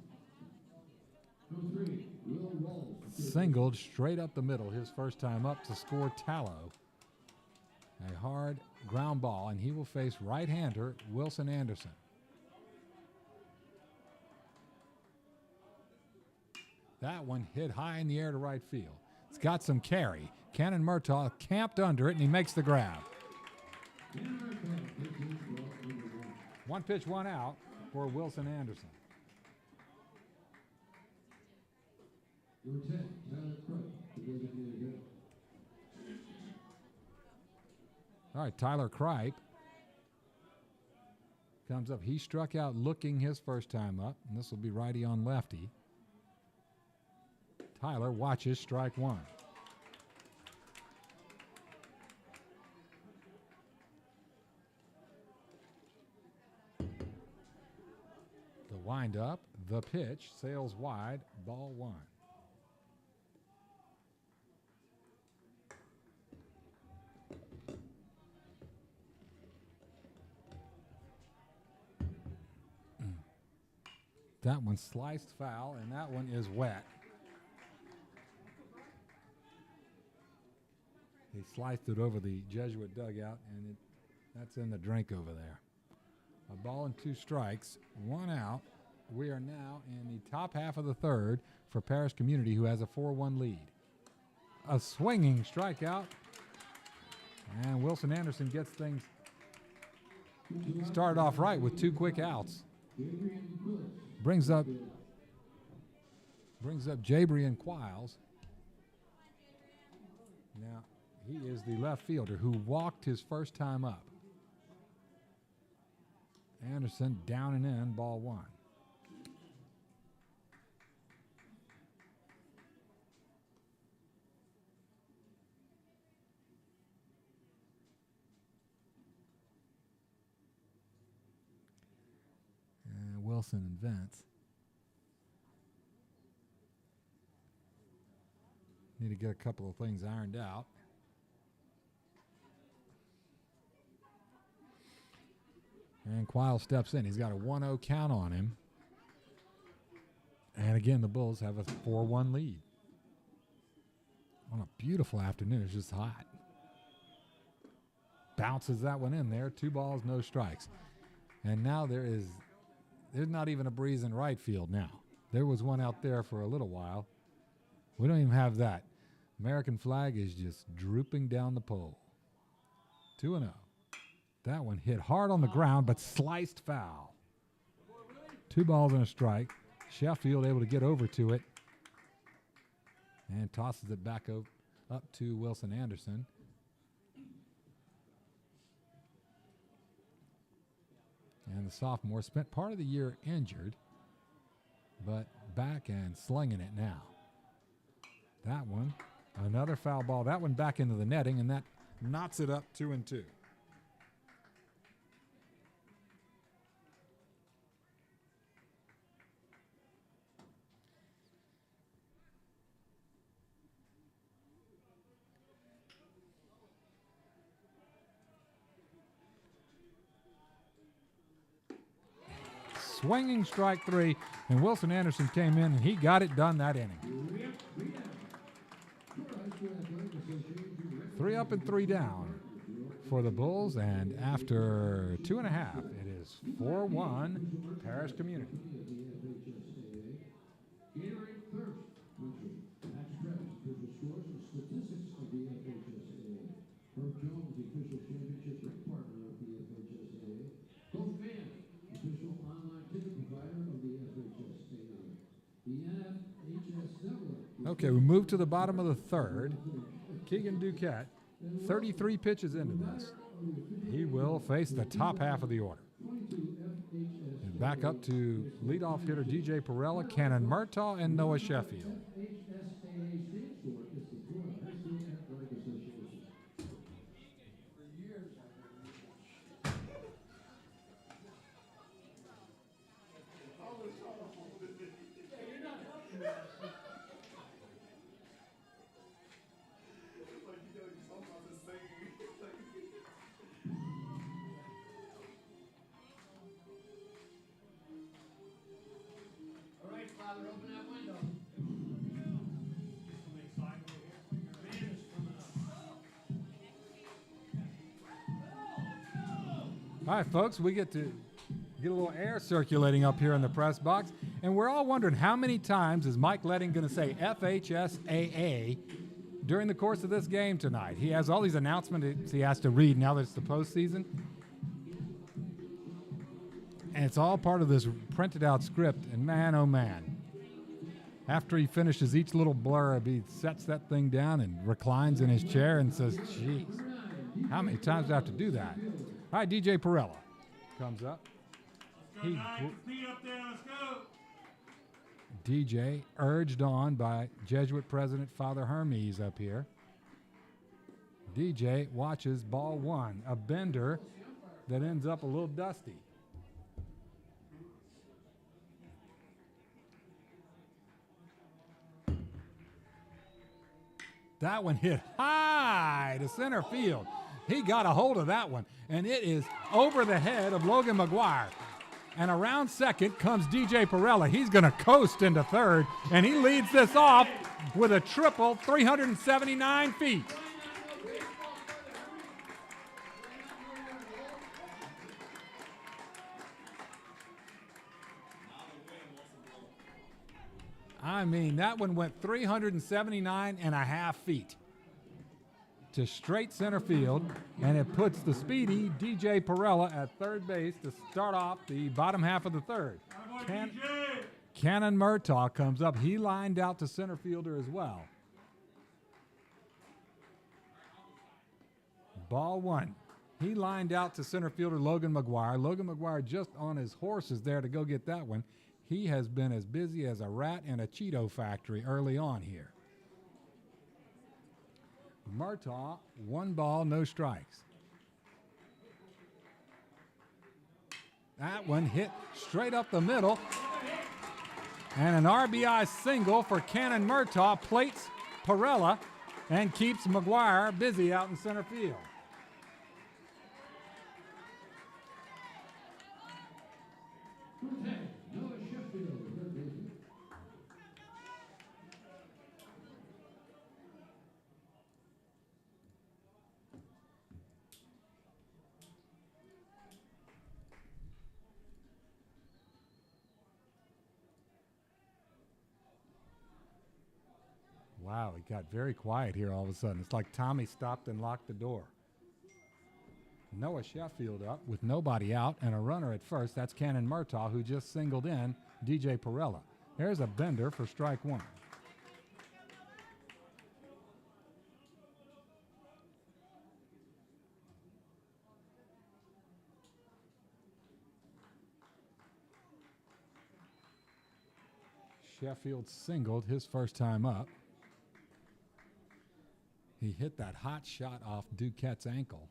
singled straight up the middle his first time up to score Tallow. A hard ground ball, and he will face right-hander Wilson Anderson. That one hit high in the air to right field. It's got some carry. Cannon Murtaugh camped under it, and he makes the grab. 1 pitch, 1 out for Wilson Anderson. All right, Tyler Kripe comes up. He struck out looking his first time up, and this will be righty on lefty. Tyler watches strike 1. The wind up, the pitch, sails wide, ball 1. That one sliced foul, and that one is wet. He sliced it over the Jesuit dugout, and that's in the drink over there. A ball and 2 strikes, 1 out. We are now in the top half of the third for Parrish Community, who has a 4-1 lead. A swinging strikeout, and Wilson Anderson gets things started off right with 2 quick outs. Brings up Jabrian Quiles. Now, he is the left fielder who walked his first time up. Anderson down and in, ball 1. Wilson and Vince need to get a couple of things ironed out. And Quile steps in. He's got a 1-0 count on him. And again, the Bulls have a 4-1 lead. On a beautiful afternoon. It's just hot. Bounces that one in there. 2 balls, no strikes. And now there's not even a breeze in right field now. There was one out there for a little while. We don't even have that. American flag is just drooping down the pole. 2-0. That one hit hard on the ground, but sliced foul. 2 balls and a strike. Sheffield able to get over to it and tosses it back up to Wilson Anderson. And the sophomore spent part of the year injured, but back and slinging it now. That one, another foul ball. That one back into the netting, and that knots it up 2-2. Swinging strike 3, and Wilson Anderson came in, and he got it done that inning. 3 up and 3 down for the Bulls, and after 2.5, it is 4-1 Parrish Community. Okay, we move to the bottom of the third. Keegan Duquette, 33 pitches into this. He will face the top half of the order. And back up to leadoff hitter DJ Perella, Cannon Murtaugh, and Noah Sheffield. All right, folks, we get to get a little air circulating up here in the press box, and we're all wondering how many times is Mike Letting going to say FHSAA during the course of this game tonight. He has all these announcements he has to read now that it's the postseason, and it's all part of this printed out script, and man, oh man. After he finishes each little blurb, he sets that thing down and reclines in his chair and says, geez, how many times do I have to do that? All right, DJ Perella comes up. DJ urged on by Jesuit President Father Hermes up here. DJ watches ball 1, a bender that ends up a little dusty. That one hit high to center field. He got a hold of that one, and it is over the head of Logan McGuire. And around second comes DJ Perella. He's going to coast into third, and he leads this off with a triple 379 feet. I mean, that one went 379 and a half feet to straight center field, and it puts the speedy DJ Perella at third base to start off the bottom half of the third. Cannon Murtaugh comes up. He lined out to center fielder as well. Ball one. He lined out to center fielder Logan McGuire. Logan McGuire just on his horses there to go get that one. He has been as busy as a rat in a Cheeto factory early on here. Murtaugh, 1 ball, no strikes. That one hit straight up the middle. And an RBI single for Cannon Murtaugh plates Perella and keeps McGuire busy out in center field. Wow, it got very quiet here all of a sudden. It's like Tommy stopped and locked the door. Noah Sheffield up with nobody out and a runner at first. That's Cannon Murtaugh, who just singled in DJ Perella. There's a bender for strike one. Sheffield singled his first time up. He hit that hot shot off Duquette's ankle.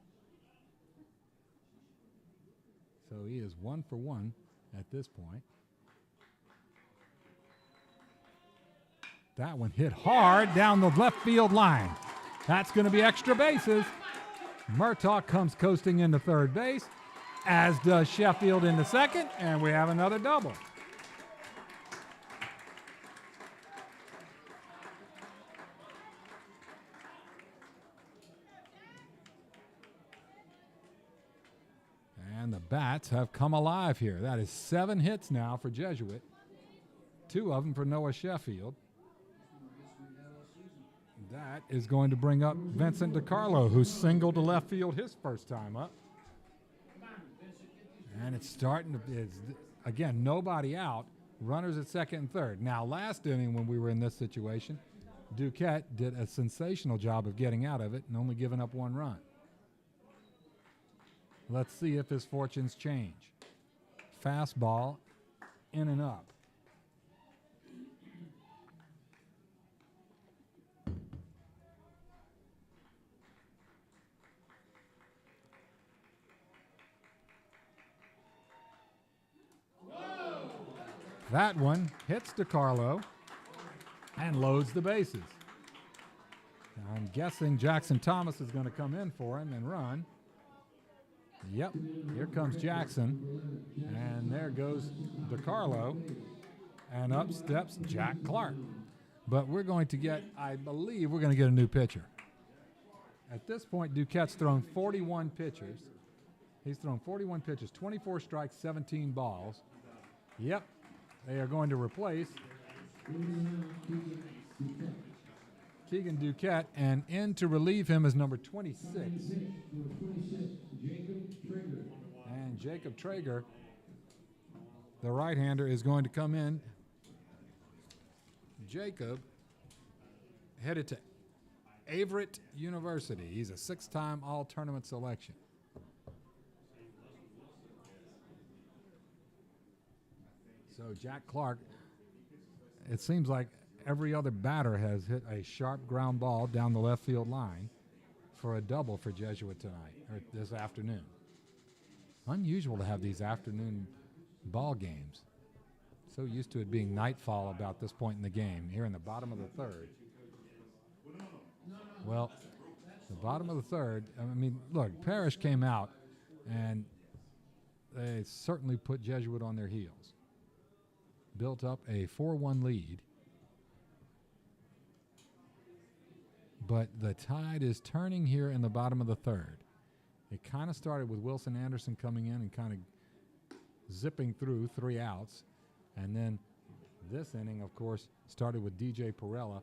So he is 1 for 1 at this point. That one hit hard down the left field line. That's going to be extra bases. Murtaugh comes coasting into third base, as does Sheffield into second, and we have another double. And the bats have come alive here. That is 7 hits now for Jesuit. 2 of them for Noah Sheffield. That is going to bring up Vincent DiCarlo, who singled to left field his first time up. And it's starting to, again, nobody out. Runners at second and third. Now, last inning when we were in this situation, Duquette did a sensational job of getting out of it and only giving up 1 run. Let's see if his fortunes change. Fastball, in and up. That one hits DiCarlo and loads the bases. Now I'm guessing Jackson Thomas is going to come in for him and run. Yep, here comes Jackson, and there goes DiCarlo, and up steps Jack Clark. But we're going to get, I believe we're going to get a new pitcher. At this point, Duquette's thrown 41 pitchers. He's thrown 41 pitches, 24 strikes, 17 balls. Yep, they are going to replace Keegan Duquette, and in to relieve him is number 26. And Jacob Traeger, the right-hander, is going to come in. Jacob headed to Averett University. He's a 6-time all-tournament selection. So Jack Clark, it seems like every other batter has hit a sharp ground ball down the left field line for a double for Jesuit tonight, or this afternoon. Unusual to have these afternoon ball games. So used to it being nightfall about this point in the game. Here in the bottom of the third. Well, the bottom of the third, I mean, look, Parrish came out and they certainly put Jesuit on their heels. Built up a 4-1 lead. But the tide is turning here in the bottom of the third. It kind of started with Wilson Anderson coming in and kind of zipping through 3 outs. And then this inning, of course, started with DJ Perella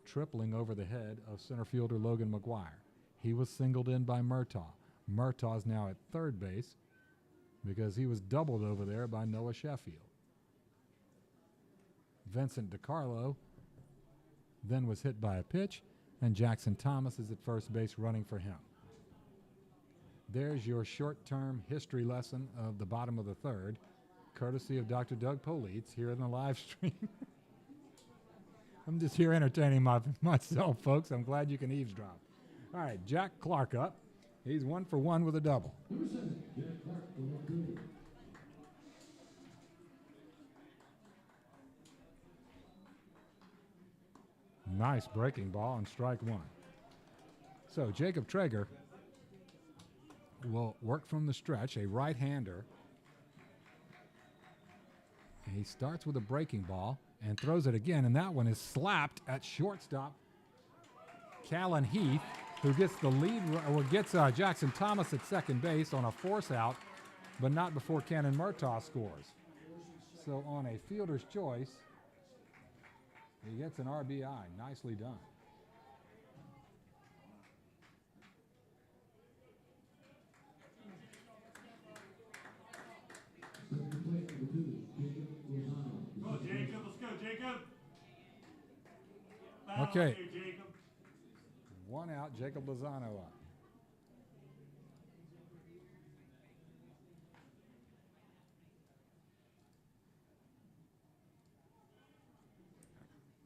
tripling over the head of center fielder Logan McGuire. He was singled in by Murtaugh. Murtaugh's now at third base because he was doubled over there by Noah Sheffield. Vincent DiCarlo then was hit by a pitch, and Jackson Thomas is at first base running for him. There's your short-term history lesson of the bottom of the third, courtesy of Dr. Doug Politz here in the live stream. I'm just here entertaining myself, folks. I'm glad you can eavesdrop. All right, Jack Clark up. He's 1 for 1 with a double. Number 7, Jack Clark, the 1-2. Nice breaking ball on strike 1. So Jacob Traeger will work from the stretch, a right-hander. He starts with a breaking ball and throws it again, and that one is slapped at shortstop. Callan Heath, who gets the lead, or gets Jackson Thomas at second base on a force out, but not before Cannon Murtaugh scores. So on a fielder's choice, he gets an RBI. Nicely done. Go, Jacob. Let's go, Jacob. Okay. Here, Jacob. 1 out, Jacob Lozano up.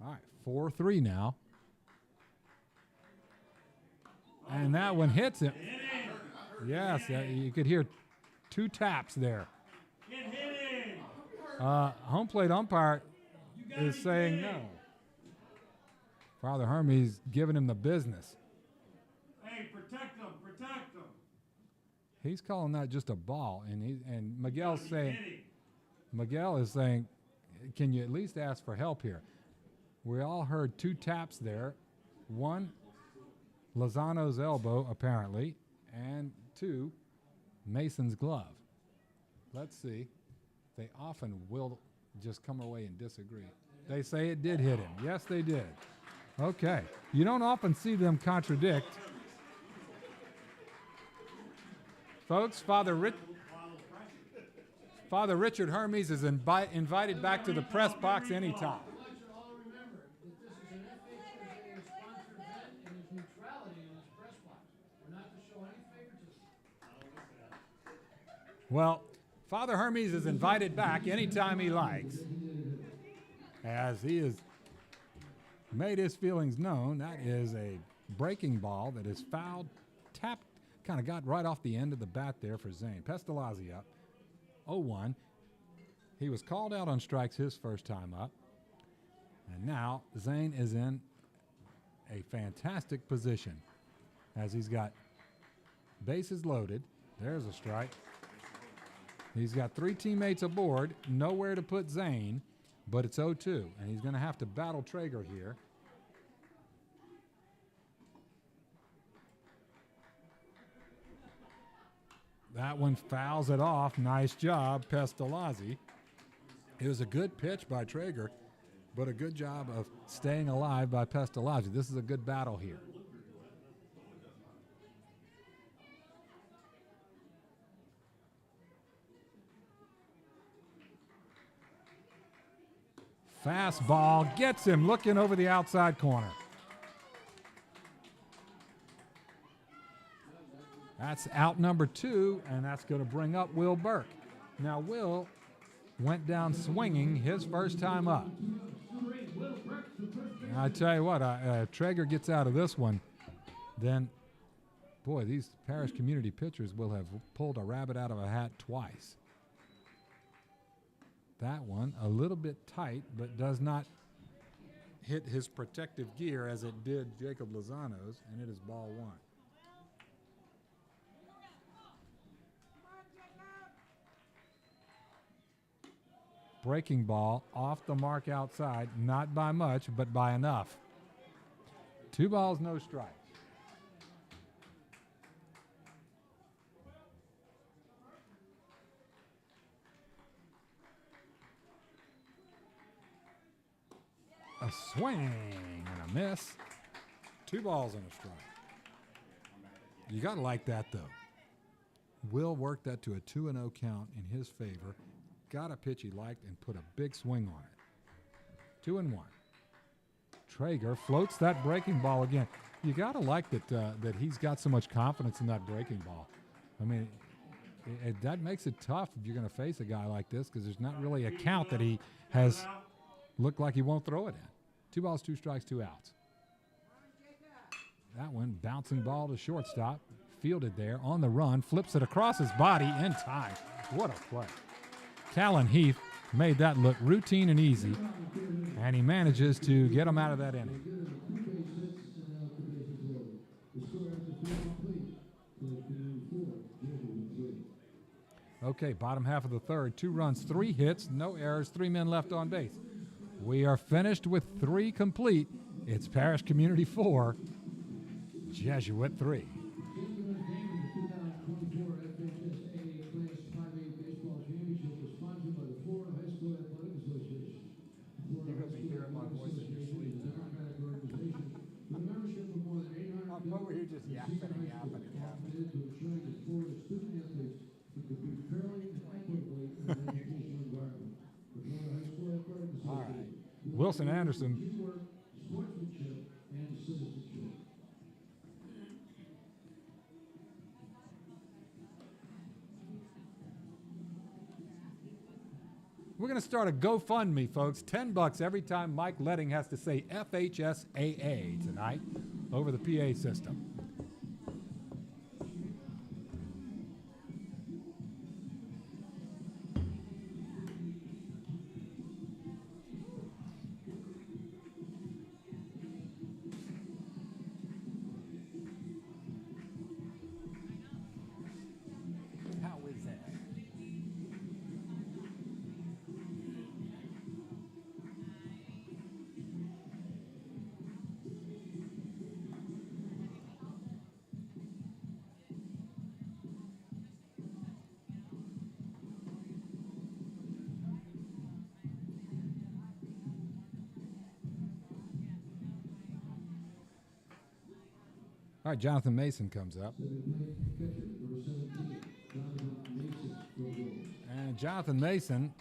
All right, 4-3 now. And that one hits him. Yes, you could hear 2 taps there. Get hit him. Home plate umpire is saying no. Father Hermes giving him the business. Hey, protect him. Protect him. He's calling that just a ball, and Miguel's saying, Miguel is saying, can you at least ask for help here? We all heard 2 taps there. 1, Lozano's elbow, apparently, and 2, Mason's glove. Let's see. They often will just come away and disagree. They say it did hit him. Yes, they did. Okay. You don't often see them contradict. Folks, Father Richard Hermes is invited back to the press box anytime. I want you all to remember that this is an FHA-sponsored event and there's neutrality in this press box. We're not to show any favoritism. Well, Father Hermes is invited back anytime he likes, as he has made his feelings known. That is a breaking ball that is fouled, tapped, kind of got right off the end of the bat there for Zane. Pestalozzi up, 0-1. He was called out on strikes his first time up. And now Zane is in a fantastic position as he's got bases loaded. There's a strike. He's got 3 teammates aboard, nowhere to put Zane, but it's 0-2, and he's going to have to battle Traeger here. That one fouls it off. Nice job, Pestalozzi. It was a good pitch by Traeger, but a good job of staying alive by Pestalozzi. This is a good battle here. Fastball gets him looking over the outside corner. That's out number 2, and that's going to bring up Will Burke. Now, Will went down swinging his first time up. And I tell you what, Traeger gets out of this one, then, boy, these Parish community pitchers will have pulled a rabbit out of a hat twice. That one a little bit tight, but does not hit his protective gear as it did Jacob Lozano's, and it is ball 1. Breaking ball off the mark outside, not by much, but by enough. 2 balls, no strikes. A swing and a miss. 2 balls and a strike. You got to like that, though. Will worked that to a 2-0 count in his favor. Got a pitch he liked and put a big swing on it. 2-1. Traeger floats that breaking ball again. You got to like that he's got so much confidence in that breaking ball. I mean, that makes it tough if you're going to face a guy like this because there's not really a count that he has looked like he won't throw it in. 2 balls, 2 strikes, 2 outs. That one, bouncing ball to shortstop. Fielded there on the run, flips it across his body in time. What a play. Callan Heath made that look routine and easy, and he manages to get him out of that inning. Okay, bottom half of the third. 2 runs, 3 hits, no errors, 3 men left on base. We are finished with 3 complete. It's Parish Community 4, Jesuit 3. All right. Wilson Anderson. We're going to start a GoFundMe, folks. $10 every time Mike Letting has to say FHSAA tonight over the PA system. All right, Jonathan Mason comes up. And Jonathan Mason,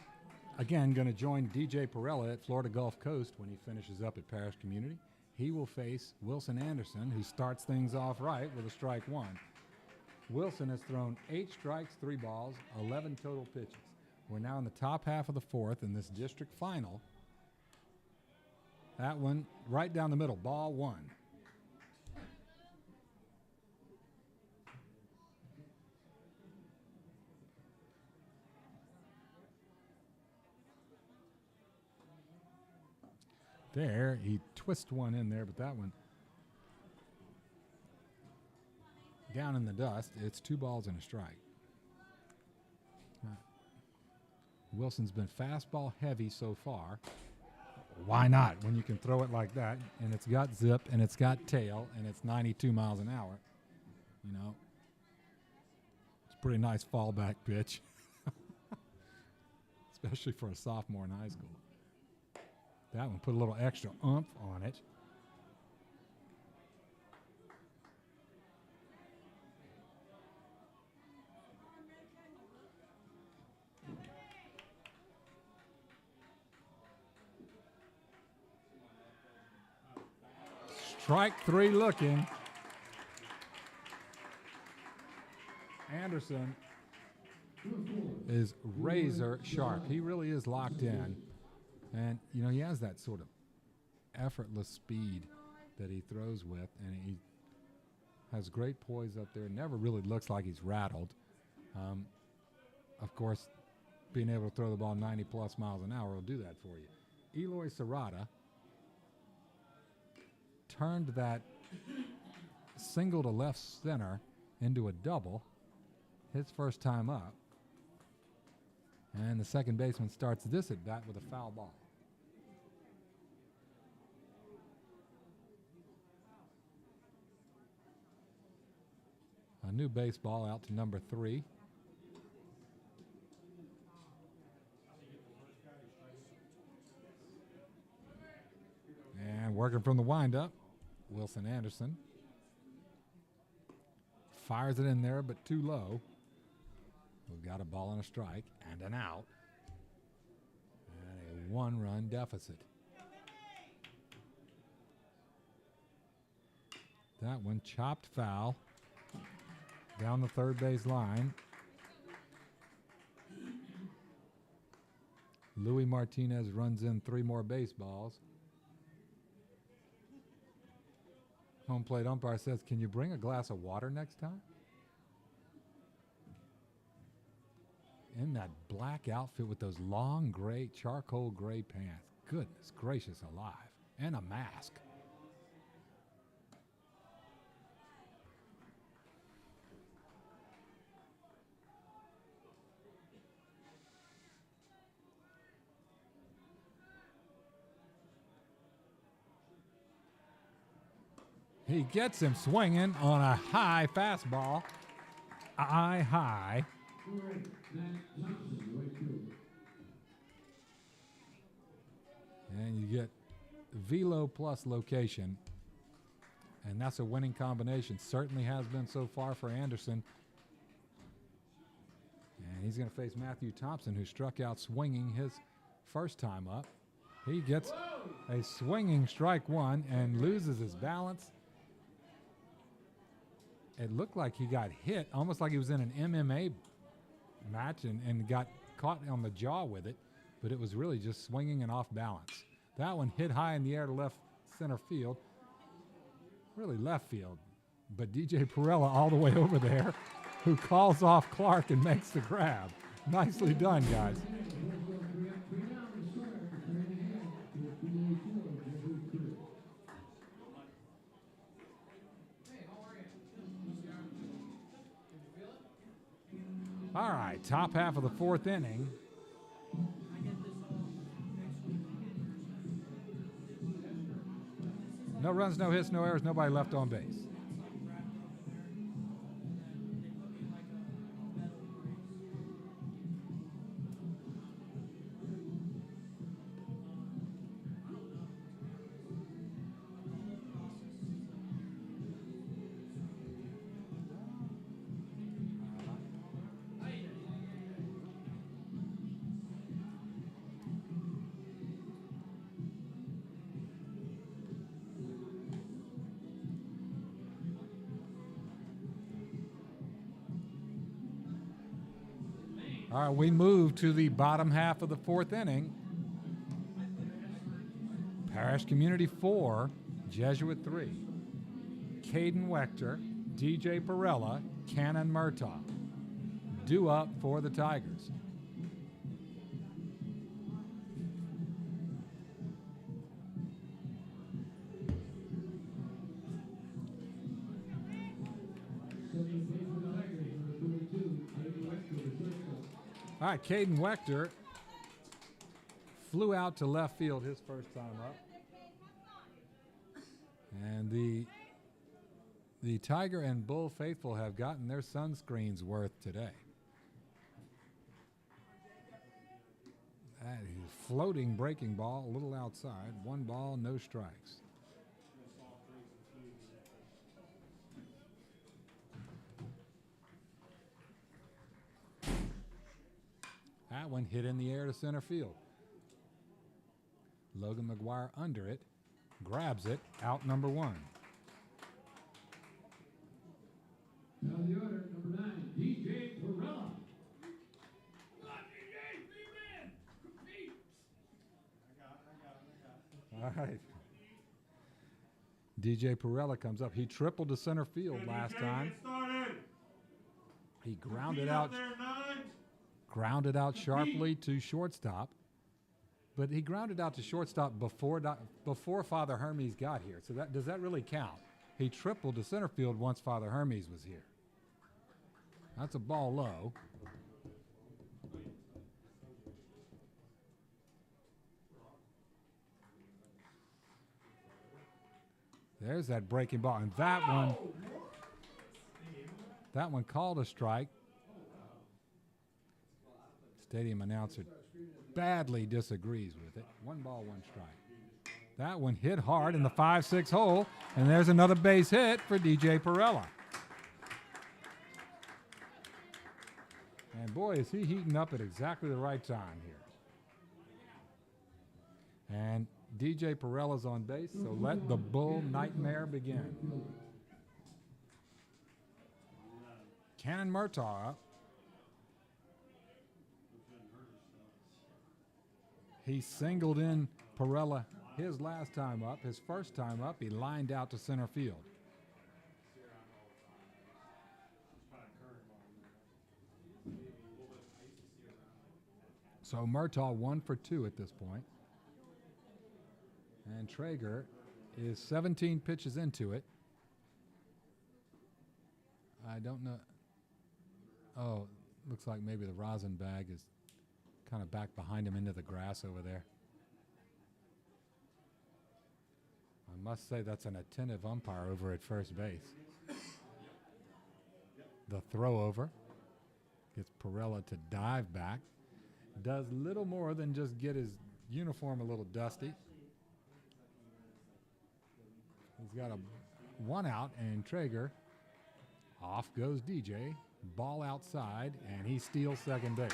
again, going to join DJ Perella at Florida Gulf Coast when he finishes up at Parish Community. He will face Wilson Anderson, who starts things off right with a strike 1. Wilson has thrown 8 strikes, 3 balls, 11 total pitches. We're now in the top half of the 4th in this district final. That one right down the middle, ball 1. There, he twists one in there, but that one down in the dust. It's 2 balls and a strike. Wilson's been fastball heavy so far. Why not when you can throw it like that? And it's got zip, and it's got tail, and it's 92 miles an hour. You know, it's a pretty nice fallback pitch, especially for a sophomore in high school. That one put a little extra oomph on it. Strike 3 looking. Anderson is razor sharp. He really is locked in. And, you know, he has that sort of effortless speed that he throws with, and he has great poise up there. Never really looks like he's rattled. Of course, being able to throw the ball 90-plus miles an hour will do that for you. Eloy Serrata turned that single to left center into a double his first time up. And the second baseman starts this at bat with a foul ball. A new baseball out to number 3. And working from the windup, Wilson Anderson. Fires it in there, but too low. We've got a ball and a strike and an out. And a 1-run deficit. That one chopped foul down the third base line. Louis Martinez runs in 3 more baseballs. Home plate umpire says, "Can you bring a glass of water next time?" In that black outfit with those long gray, charcoal gray pants. Goodness gracious alive. And a mask. He gets him swinging on a high fastball. High. And you get velo plus location. And that's a winning combination. Certainly has been so far for Anderson. And he's going to face Matthew Thompson, who struck out swinging his first time up. He gets a swinging strike 1 and loses his balance. It looked like he got hit, almost like he was in an MMA match and got caught on the jaw with it, but it was really just swinging and off balance. That one hit high in the air to left center field, really left field, but DJ Perella all the way over there, who calls off Clark and makes the grab. Nicely done, guys. All right, top half of the 4th inning. No runs, no hits, no errors, nobody left on base. All right, we move to the bottom half of the 4th inning. Parrish Community 4, Jesuit 3. Caden Wechter, DJ Perella, Cannon Murtaugh. Due up for the Tigers. All right, Caden Wechter flew out to left field his first time up. And the Tiger and Bull faithful have gotten their sunscreens worth today. That is floating breaking ball, a little outside. 1 ball, no strikes. That one hit in the air to center field. Logan McGuire under it, grabs it, out number 1. Now the order, number 9, DJ Perella. All right. DJ Perella comes up. He tripled to center field last time. He grounded out. Grounded out sharply to shortstop, but he grounded out to shortstop before Father Hermes got here. So does that really count? He tripled to center field once Father Hermes was here. That's a ball low. There's that breaking ball, and that one called a strike. Stadium announcer badly disagrees with it. 1 ball, 1 strike. That one hit hard in the 5-6 hole, and there's another base hit for DJ Perella. And boy, is he heating up at exactly the right time here. And DJ Perella's on base, so let the Bull Nightmare begin. Cannon Murtaugh up. He singled in Perella his last time up. His first time up, he lined out to center field. So Murtaugh 1 for 2 at this point. And Traeger is 17 pitches into it. I don't know. Oh, looks like maybe the rosin bag is kind of back behind him into the grass over there. I must say that's an attentive umpire over at first base. The throw over gets Perella to dive back. Does little more than just get his uniform a little dusty. He's got a 1 out, and Traeger, off goes DJ, ball outside, and he steals second base.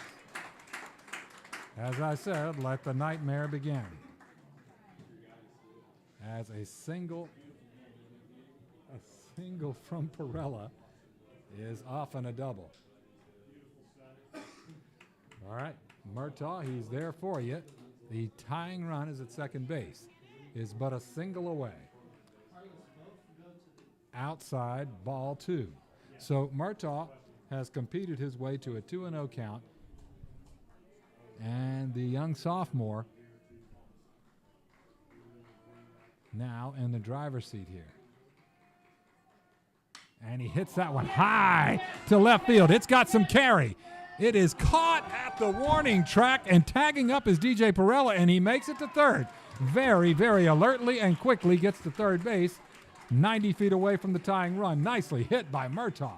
As I said, let the nightmare begin. As a single from Perella is off and a double. All right, Murtaugh, he's there for you. The tying run is at second base, is but a single away. Outside, ball 2. So Murtaugh has competed his way to a 2-0 count. And the young sophomore now in the driver's seat here. And he hits that one high to left field. It's got some carry. It is caught at the warning track, and tagging up is DJ Perella, and he makes it to third. Very, very alertly and quickly gets to third base, 90 feet away from the tying run. Nicely hit by Murtaugh.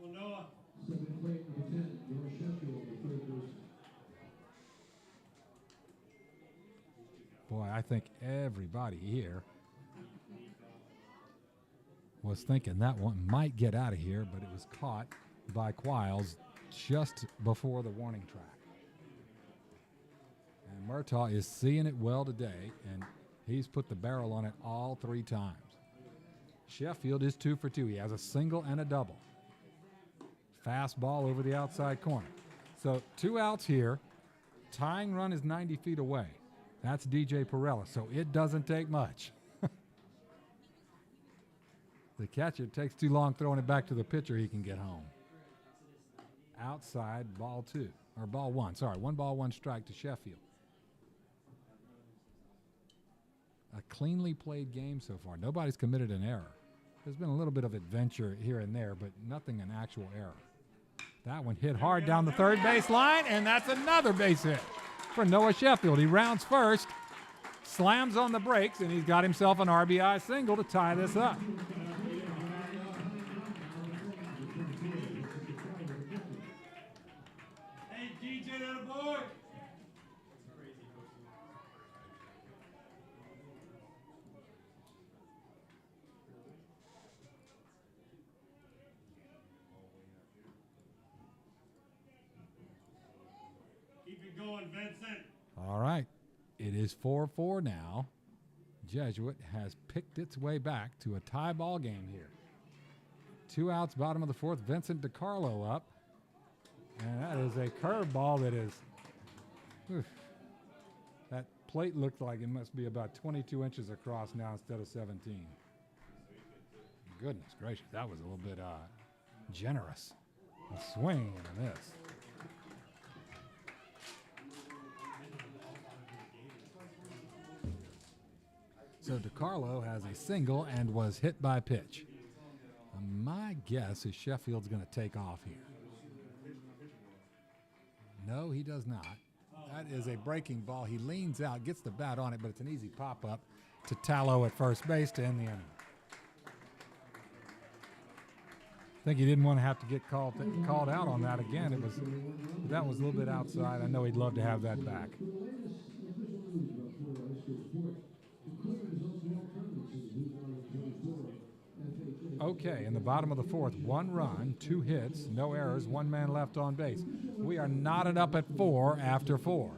Well, Noah. Boy, I think everybody here was thinking that one might get out of here, but it was caught by Quiles just before the warning track. And Murtaugh is seeing it well today, and he's put the barrel on it all 3 times. Sheffield is 2 for 2. He has a single and a double. Fastball over the outside corner. So 2 outs here. Tying run is 90 feet away. That's DJ Perella, so it doesn't take much. The catcher takes too long throwing it back to the pitcher, he can get home. Outside, ball 2, or ball 1, sorry. 1 ball, 1 strike to Sheffield. A cleanly played game so far. Nobody's committed an error. There's been a little bit of adventure here and there, but nothing an actual error. That one hit hard down the third base line, and that's another base hit for Noah Sheffield. He rounds first, slams on the brakes, and he's got himself an RBI single to tie this up. Hey, DJ, that boy. Keep it going, Vincent. All right. It is 4-4 now. Jesuit has picked its way back to a tie ball game here. 2 outs, bottom of the 4th. Vincent DiCarlo up. And that is a curveball that is, that plate looked like it must be about 22 inches across now instead of 17. Goodness gracious, that was a little bit generous. A swing and a miss. So DiCarlo has a single and was hit by pitch. My guess is Sheffield's going to take off here. No, he does not. That is a breaking ball. He leans out, gets the bat on it, but it's an easy pop-up to Tallow at first base to end the inning. I think he didn't want to have to get called out on that again. That was a little bit outside. I know he'd love to have that back. Okay, in the bottom of the fourth, 1 run, 2 hits, no errors, 1 man left on base. We are knotted up at 4 after 4.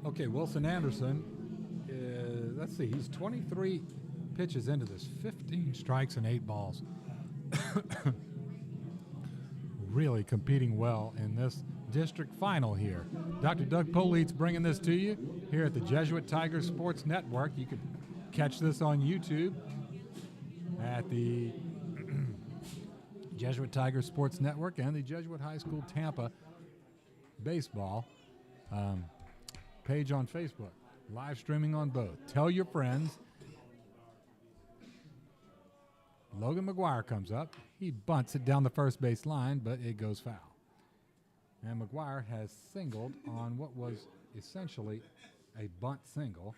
Okay, Wilson Anderson, let's see, he's 23 pitches into this, 15 strikes and 8 balls. Really competing well in this district final here. Dr. Doug Polite's bringing this to you here at the Jesuit Tigers Sports Network. You can catch this on YouTube at the Jesuit Tigers Sports Network and the Jesuit High School Tampa baseball page on Facebook. Live streaming on both. Tell your friends. Logan McGuire comes up. He bunts it down the first base line, but it goes foul. And McGuire has singled on what was essentially a bunt single.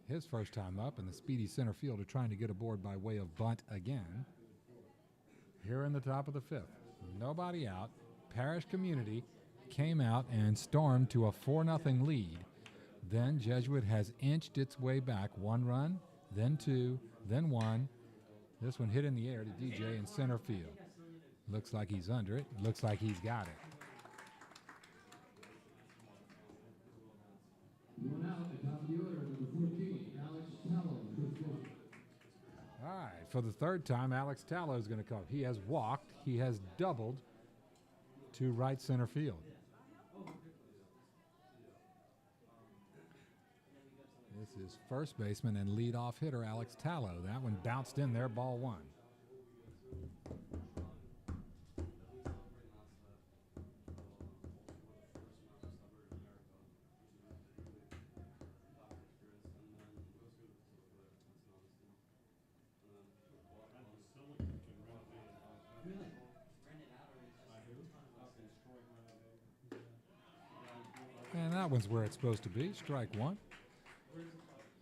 His first time up, and the speedy center fielder trying to get aboard by way of bunt again. Here in the top of the 5th. Nobody out. Parrish Community came out and stormed to a 4-0 lead. Then Jesuit has inched its way back. 1 run, then 2, then 1. This one hit in the air to DJ in center field. Looks like he's under it. Looks like he's got it. All right, for the 3rd time, Alex Tallow is going to come. He has walked. He has doubled to right center field. This is first baseman and leadoff hitter Alex Tallow. That one bounced in there, ball 1. And that one's where it's supposed to be, strike 1.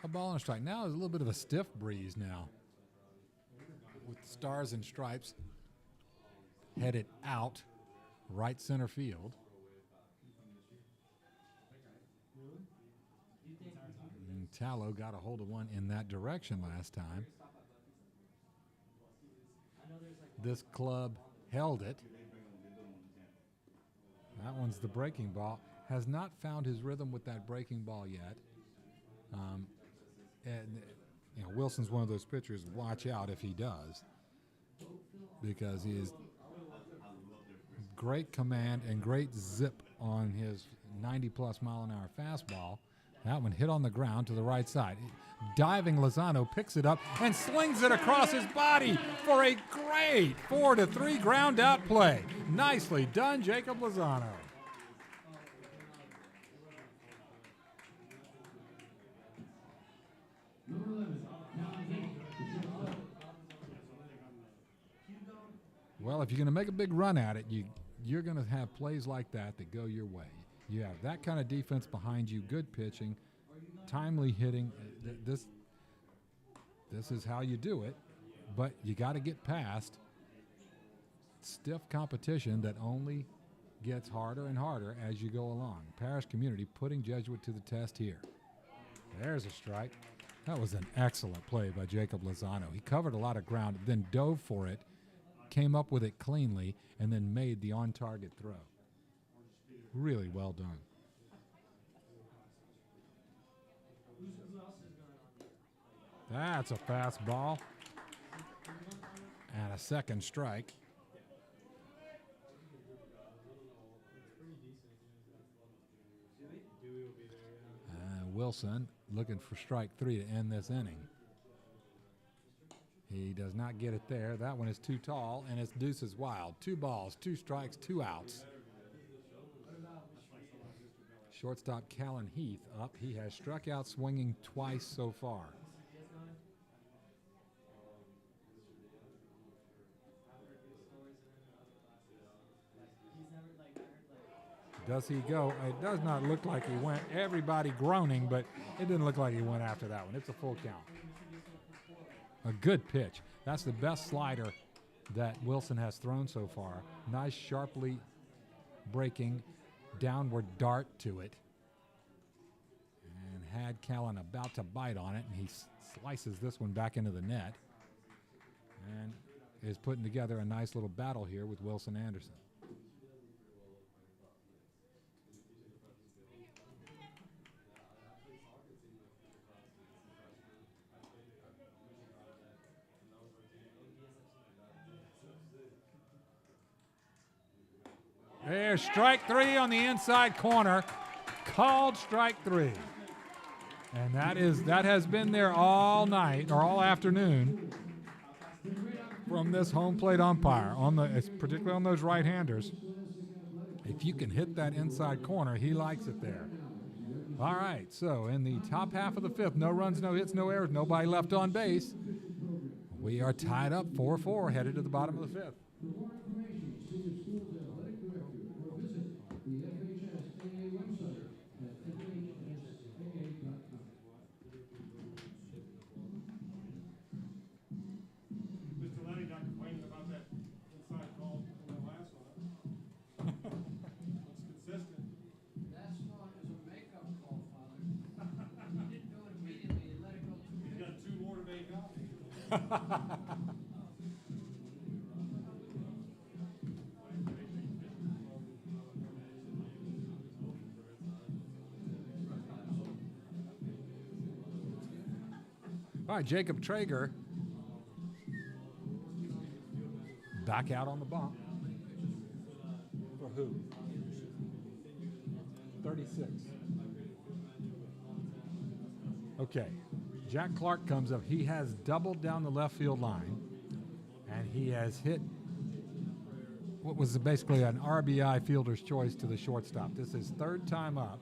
A ball and a strike. Now there's a little bit of a stiff breeze now with the stars and stripes headed out right center field. And Tallow got a hold of one in that direction last time. This club held it. That one's the breaking ball. Has not found his rhythm with that breaking ball yet. And you know, Wilson's one of those pitchers, watch out if he does, because he is great command and great zip on his 90-plus mile-an-hour fastball. That one hit on the ground to the right side. Diving Lozano picks it up and slings it across his body for a great 4-3 ground-out play. Nicely done, Jacob Lozano. Well, if you're going to make a big run at it, you're going to have plays like that that go your way. You have that kind of defense behind you, good pitching, timely hitting. This is how you do it, but you got to get past stiff competition that only gets harder and harder as you go along. Parrish community putting Jesuit to the test here. There's a strike. That was an excellent play by Jacob Lozano. He covered a lot of ground, then dove for it, came up with it cleanly, and then made the on-target throw. Really well done. That's a fastball. And a second strike. Wilson looking for strike 3 to end this inning. He does not get it there. That one is too tall, and it's deuces wild. 2 balls, 2 strikes, 2 outs. Shortstop Callan Heath up. He has struck out swinging twice so far. Does he go? It does not look like he went. Everybody groaning, but it didn't look like he went after that one. It's a full count. A good pitch. That's the best slider that Wilson has thrown so far. Nice, sharply breaking downward dart to it. And had Callan about to bite on it, and he slices this one back into the net. And is putting together a nice little battle here with Wilson Anderson. There's strike 3 on the inside corner. Called strike 3. And that has been there all night or all afternoon from this home plate umpire, particularly on those right-handers. If you can hit that inside corner, he likes it there. All right, so in the top half of the 5th, no runs, no hits, no errors, nobody left on base. We are tied up 4-4, headed to the bottom of the 5th. All right, Jacob Traeger back out on the bump. For who? 36. Okay. Jack Clark comes up. He has doubled down the left field line, and he has hit what was basically an RBI fielder's choice to the shortstop. This is 3rd time up.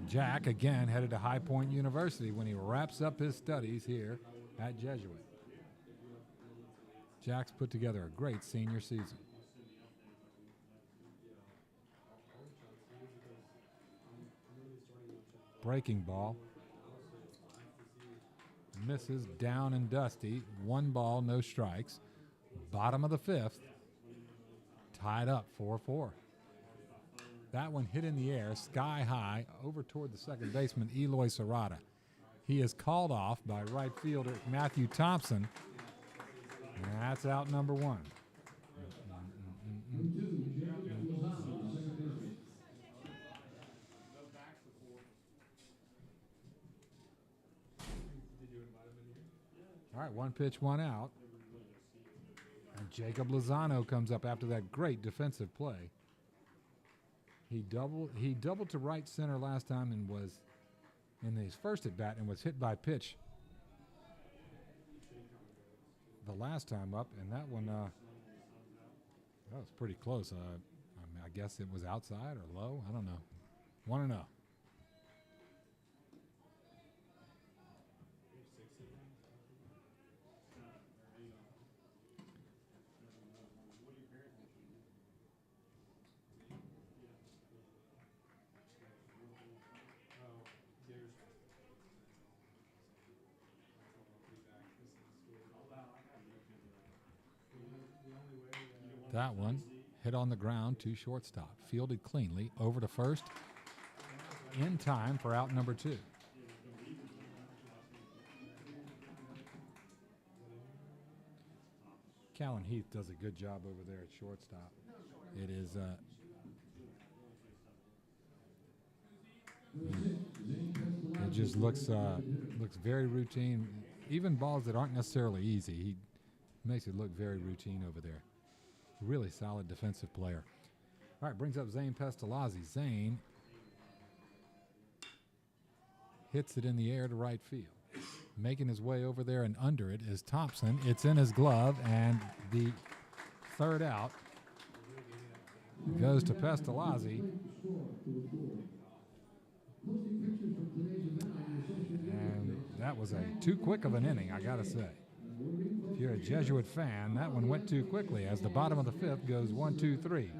Jack, again, headed to High Point University when he wraps up his studies here at Jesuit. Jack's put together a great senior season. Breaking ball. Misses, down and dusty. 1 ball, no strikes. Bottom of the 5th. Tied up 4-4. That one hit in the air, sky high, over toward the second baseman, Eloy Serrata. He is called off by right fielder Matthew Thompson. And that's out number 1. All right, 1 pitch, 1 out. And Jacob Lozano comes up after that great defensive play. He doubled to right center last time and was in his first at bat and was hit by pitch the last time up, and that one that was pretty close. I guess it was outside or low. I don't know. 1-0. That one hit on the ground to shortstop. Fielded cleanly over to first in time for out number 2. Callan Heath does a good job over there at shortstop. It is it just looks very routine. Even balls that aren't necessarily easy, he makes it look very routine over there. Really solid defensive player. All right, brings up Zane Pestalozzi. Zane hits it in the air to right field. Making his way over there and under it is Thompson. It's in his glove, and the third out goes to Pestalozzi. And that was too quick of an inning, I gotta say. If you're a Jesuit fan, that one went too quickly as the bottom of the 5th goes 1, 2, 3.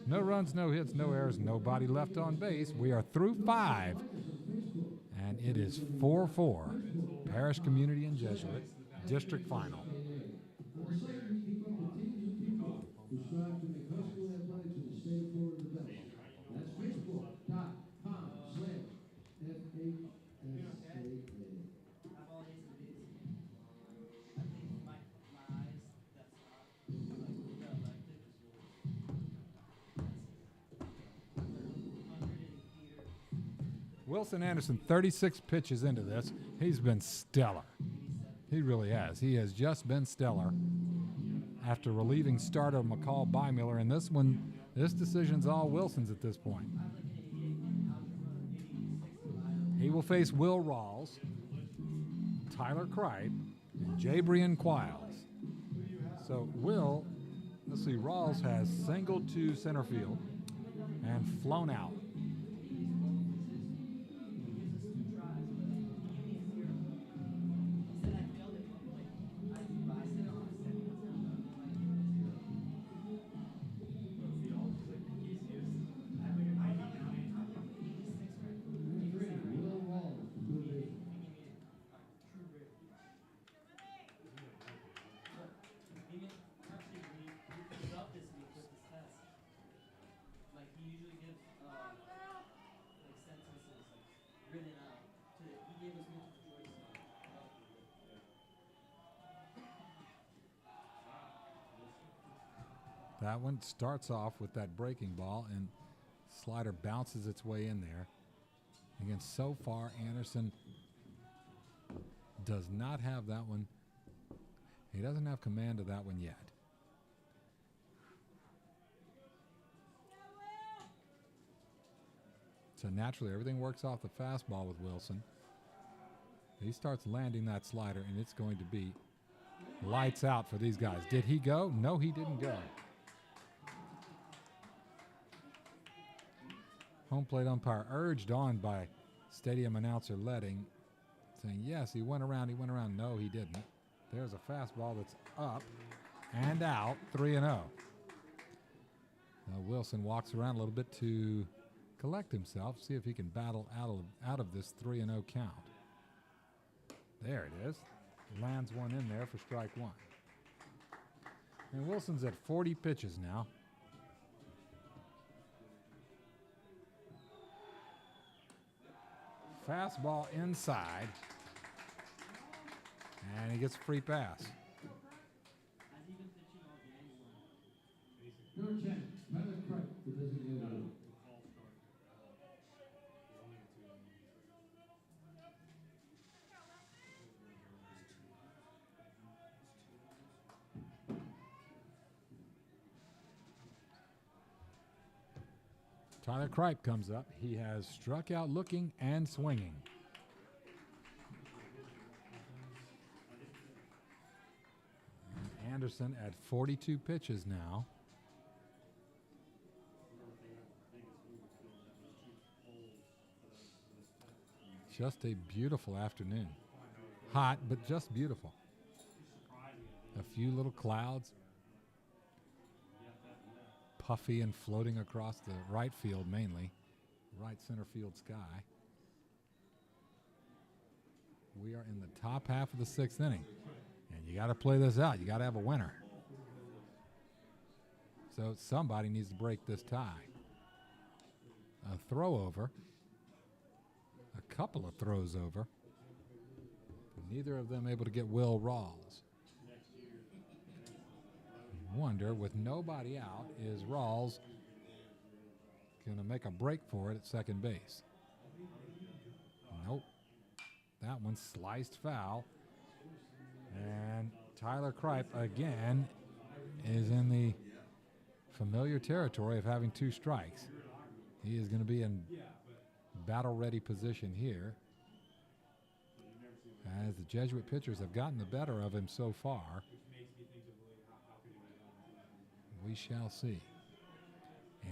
No runs, no hits, no errors, nobody left on base. We are through 5, and it is 4-4. Parish Community and Jesuit district final. Wilson Anderson, 36 pitches into this. He's been stellar. He really has. He has just been stellar after relieving starter McCall Bymiller. And this one, this decision's all Wilson's at this point. He will face Will Rawls, Tyler Cripe, and Jabrian Quiles. So Will, let's see, Rawls has singled to center field and flown out. That one starts off with that breaking ball, and slider bounces its way in there. Again, so far, Anderson does not have that one. He doesn't have command of that one yet. So naturally, everything works off the fastball with Wilson. He starts landing that slider, and it's going to be lights out for these guys. Did he go? No, he didn't go. Home plate umpire urged on by stadium announcer Letting, saying, yes, he went around. No, he didn't. There's a fastball that's up and out, 3-0. Wilson walks around a little bit to collect himself, see if he can battle out of this 3-0 count. There it is. Lands one in there for strike 1. And Wilson's at 40 pitches now. Fastball inside, and he gets a free pass. Tyler Cripe comes up. He has struck out looking and swinging. And Anderson at 42 pitches now. Just a beautiful afternoon. Hot, but just beautiful. A few little clouds. Puffy and floating across the right field mainly, right center field sky. We are in the top half of the 6th inning, and you got to play this out. You got to have a winner. So somebody needs to break this tie. A throw over. A couple of throws over. Neither of them able to get Will Rawls. Wonder, with nobody out, is Rawls going to make a break for it at second base? Nope. That one sliced foul. And Tyler Kripe again is in the familiar territory of having 2 strikes. He is going to be in battle-ready position here, as the Jesuit pitchers have gotten the better of him so far. We shall see.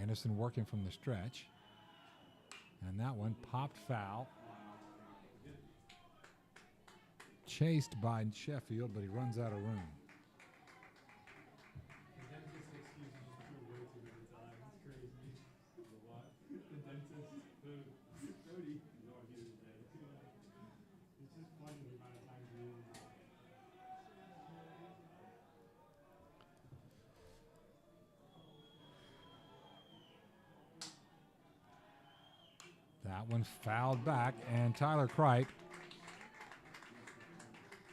Anderson working from the stretch. And that one popped foul. Chased by Sheffield, but he runs out of room. That one fouled back, and Tyler Kripe,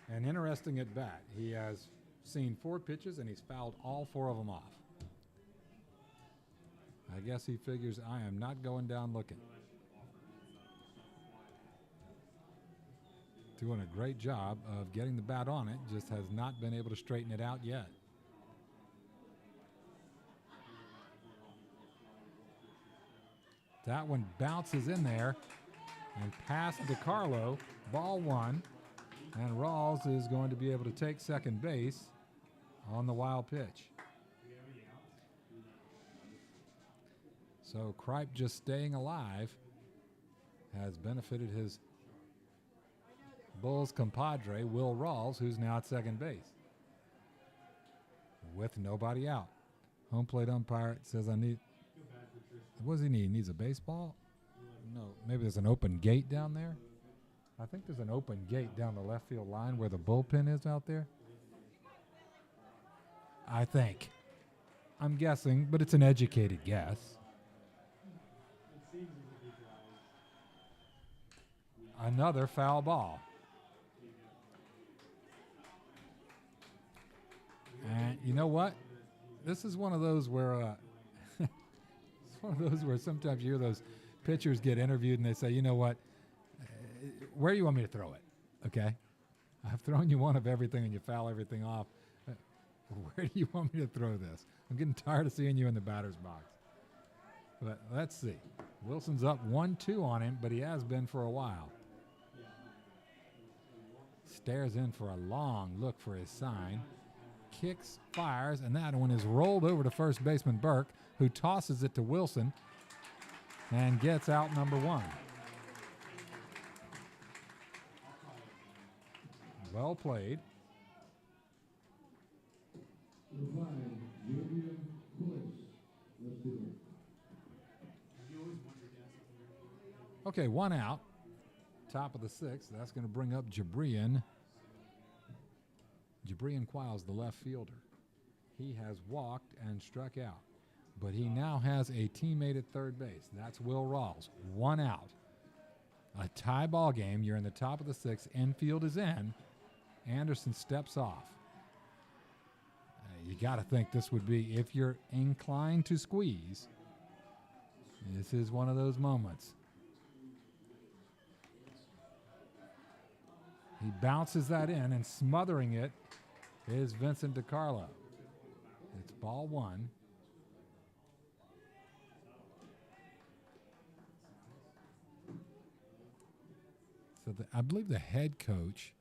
an interesting at bat. He has seen 4 pitches, and he's fouled all 4 of them off. I guess he figures I am not going down looking. Doing a great job of getting the bat on it, just has not been able to straighten it out yet. That one bounces in there and past DeCarlo, ball 1, and Rawls is going to be able to take second base on the wild pitch. So Kripe just staying alive has benefited his Bulls compadre, Will Rawls, who's now at second base with nobody out. Home plate umpire says, what does he need? He needs a baseball? No, maybe there's an open gate down there. I think there's an open gate down the left field line where the bullpen is out there. I think. I'm guessing, but it's an educated guess. Another foul ball. And you know what? This is one of those where it's one of those where sometimes you hear those pitchers get interviewed and they say, you know what, where do you want me to throw it? Okay. I've thrown you one of everything and you foul everything off. Where do you want me to throw this? I'm getting tired of seeing you in the batter's box. But let's see. Wilson's up 1-2 on him, but he has been for a while. Stares in for a long look for his sign. Kicks, fires, and that one is rolled over to first baseman Burke, who tosses it to Wilson and gets out number 1. Well played. Okay, 1 out. Top of the 6th. That's going to bring up Jabrian Quiles, the left fielder. He has walked and struck out, but he now has a teammate at third base. That's Will Rawls. 1 out. A tie ball game. You're in the top of the 6th. Infield is in. Anderson steps off. You got to think this would be, if you're inclined to squeeze, this is one of those moments. He bounces that in, and smothering it is Vincent DiCarlo. It's ball 1. So I believe the head coach,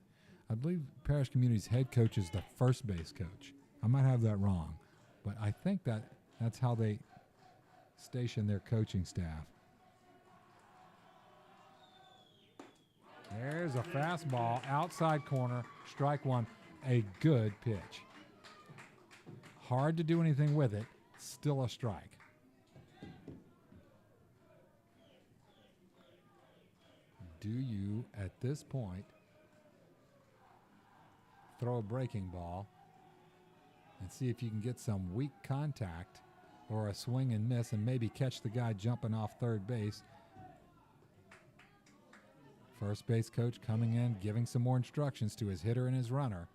I believe Parrish Community's head coach is the first base coach. I might have that wrong, but I think that's how they station their coaching staff. There's a fastball, outside corner, strike 1, a good pitch. Hard to do anything with it, still a strike. Do you, at this point, throw a breaking ball and see if you can get some weak contact or a swing and miss and maybe catch the guy jumping off third base. First base coach coming in, giving some more instructions to his hitter and his runner.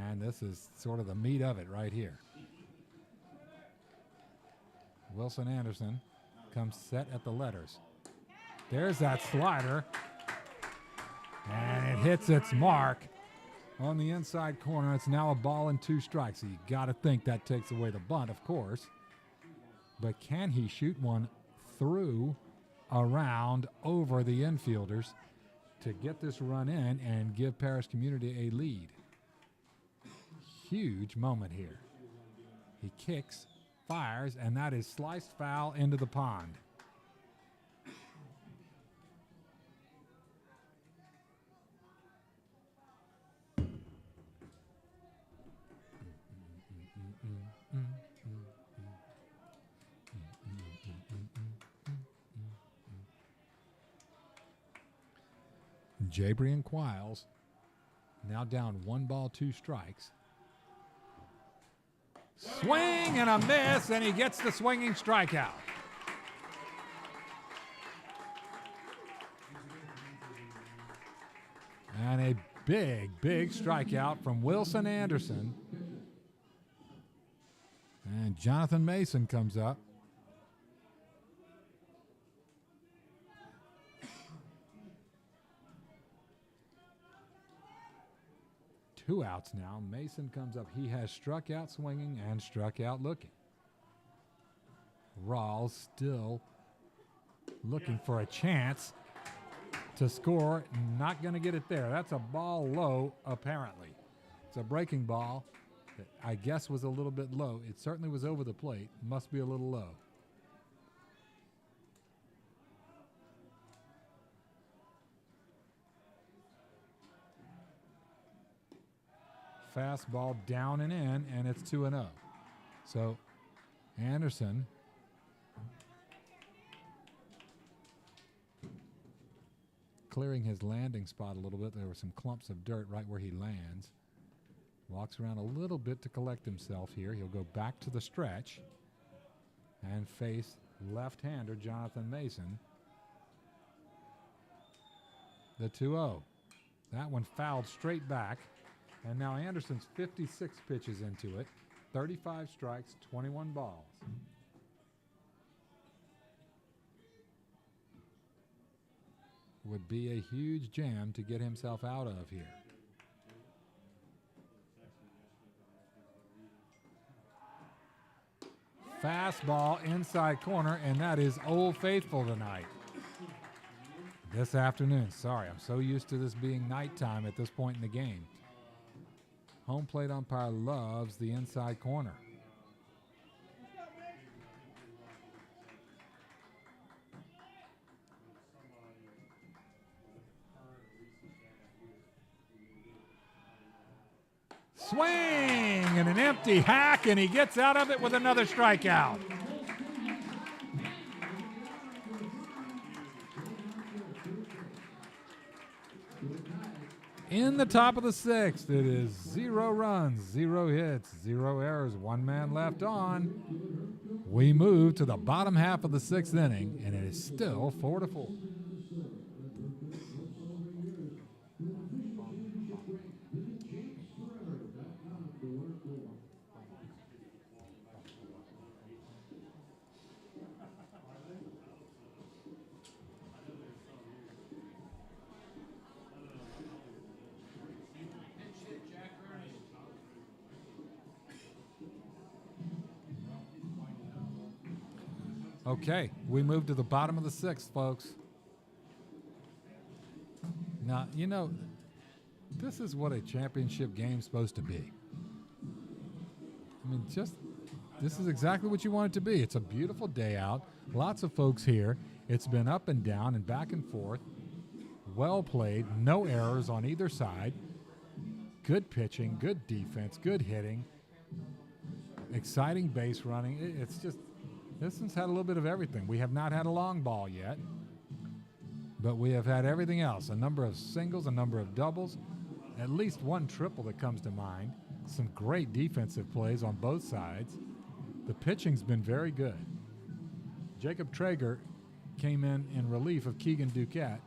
And this is sort of the meat of it right here. Wilson Anderson comes set at the letters. There's that slider. And it hits its mark on the inside corner. It's now a ball and 2 strikes. So you got to think that takes away the bunt, of course. But can he shoot one through, around, over the infielders to get this run in and give Parrish Community a lead? Huge moment here. He kicks, fires, and that is sliced foul into the pond. Jabrian Quiles now down 1 ball, 2 strikes. Swing and a miss, and he gets the swinging strikeout. And a big, big strikeout from Wilson Anderson. And Jonathan Mason comes up. Two outs now. Mason comes up. He has struck out swinging and struck out looking. Rawls still looking for a chance to score. Not going to get it there. That's a ball low, apparently. It's a breaking ball that I guess was a little bit low. It certainly was over the plate. Must be a little low. Fastball down and in, and it's 2-0. So Anderson clearing his landing spot a little bit. There were some clumps of dirt right where he lands. Walks around a little bit to collect himself here. He'll go back to the stretch and face left-hander Jonathan Mason. The 2-0. That one fouled straight back. And now Anderson's 56 pitches into it, 35 strikes, 21 balls. Would be a huge jam to get himself out of here. Fastball inside corner, and that is Old Faithful tonight. This afternoon. Sorry, I'm so used to this being nighttime at this point in the game. Home plate umpire loves the inside corner. Swing and an empty hack, and he gets out of it with another strikeout. In the top of the 6th, it is 0 runs, 0 hits, 0 errors, 1 man left on. We move to the bottom half of the 6th inning, and it is still 4-4. Okay, we move to the bottom of the 6th, folks. Now, you know, this is what a championship game's supposed to be. I mean, this is exactly what you want it to be. It's a beautiful day out. Lots of folks here. It's been up and down and back and forth. Well played. No errors on either side. Good pitching, good defense, good hitting. Exciting base running. It's just... This one's had a little bit of everything. We have not had a long ball yet, but we have had everything else. A number of singles, a number of doubles, at least one triple that comes to mind. Some great defensive plays on both sides. The pitching's been very good. Jacob Traeger came in relief of Keegan Duquette,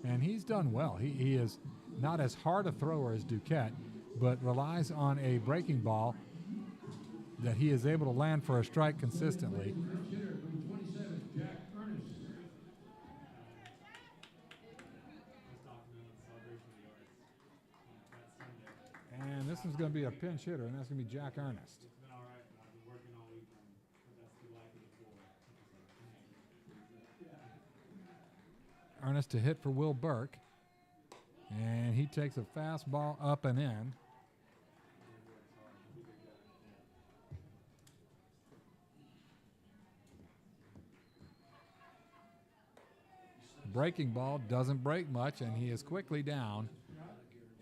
and he's done well. He is not as hard a thrower as Duquette, but relies on a breaking ball that he is able to land for a strike consistently. And this is going to be a pinch hitter, and that's going to be Jack Ernest. Ernest to hit for Will Burke, and he takes a fastball up and in. Breaking ball doesn't break much, and he is quickly down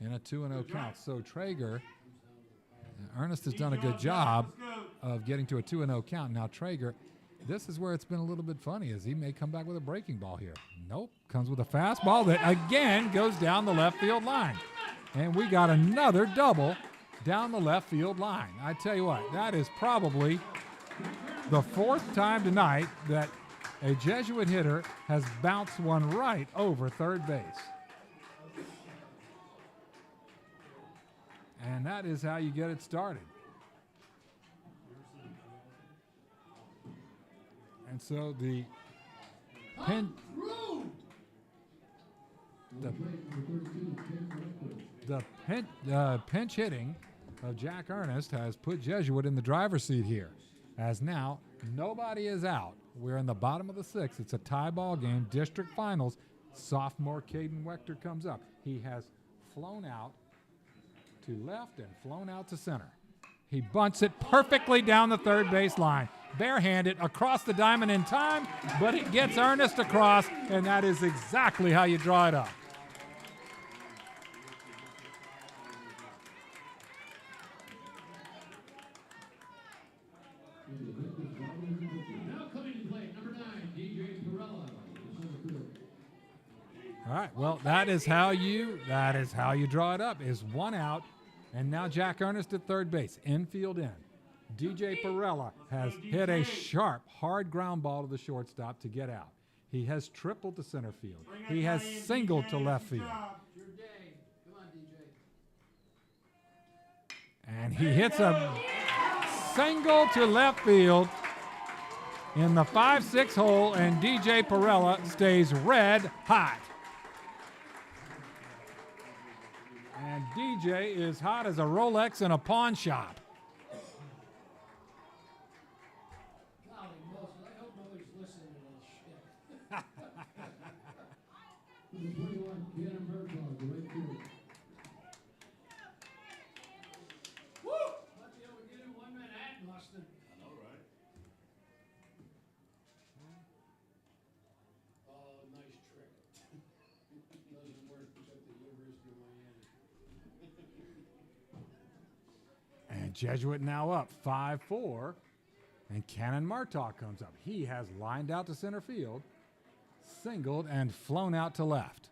in a 2-0 count. So Traeger, Ernest has done a good job of getting to a 2-0 count. Now Traeger, this is where it's been a little bit funny, as he may come back with a breaking ball here. Nope, comes with a fastball that again goes down the left field line. And we got another double down the left field line. I tell you what, that is probably the fourth time tonight that a Jesuit hitter has bounced one right over third base. And that is how you get it started. And so the pinch hitting of Jack Ernest has put Jesuit in the driver's seat here, as now nobody is out. We're in the bottom of the sixth. It's a tie ball game, district finals. Sophomore Caden Wechter comes up. He has flown out to left and flown out to center. He bunts it perfectly down the third base line, barehanded across the diamond in time, but it gets Ernest across, and that is exactly how you draw it up. All right, well, that is how you draw it up, is one out, and now Jack Ernest at third base, infield in. DJ Perella has hit a sharp, hard ground ball to the shortstop to get out. He has tripled to center field. He has singled to left field. And he hits a single to left field in the 5-6 hole, and DJ Perella stays red hot. And DJ is hot as a Rolex in a pawn shop. Jesuit now up 5-4, and Cannon Martok comes up. He has lined out to center field, singled, and flown out to left.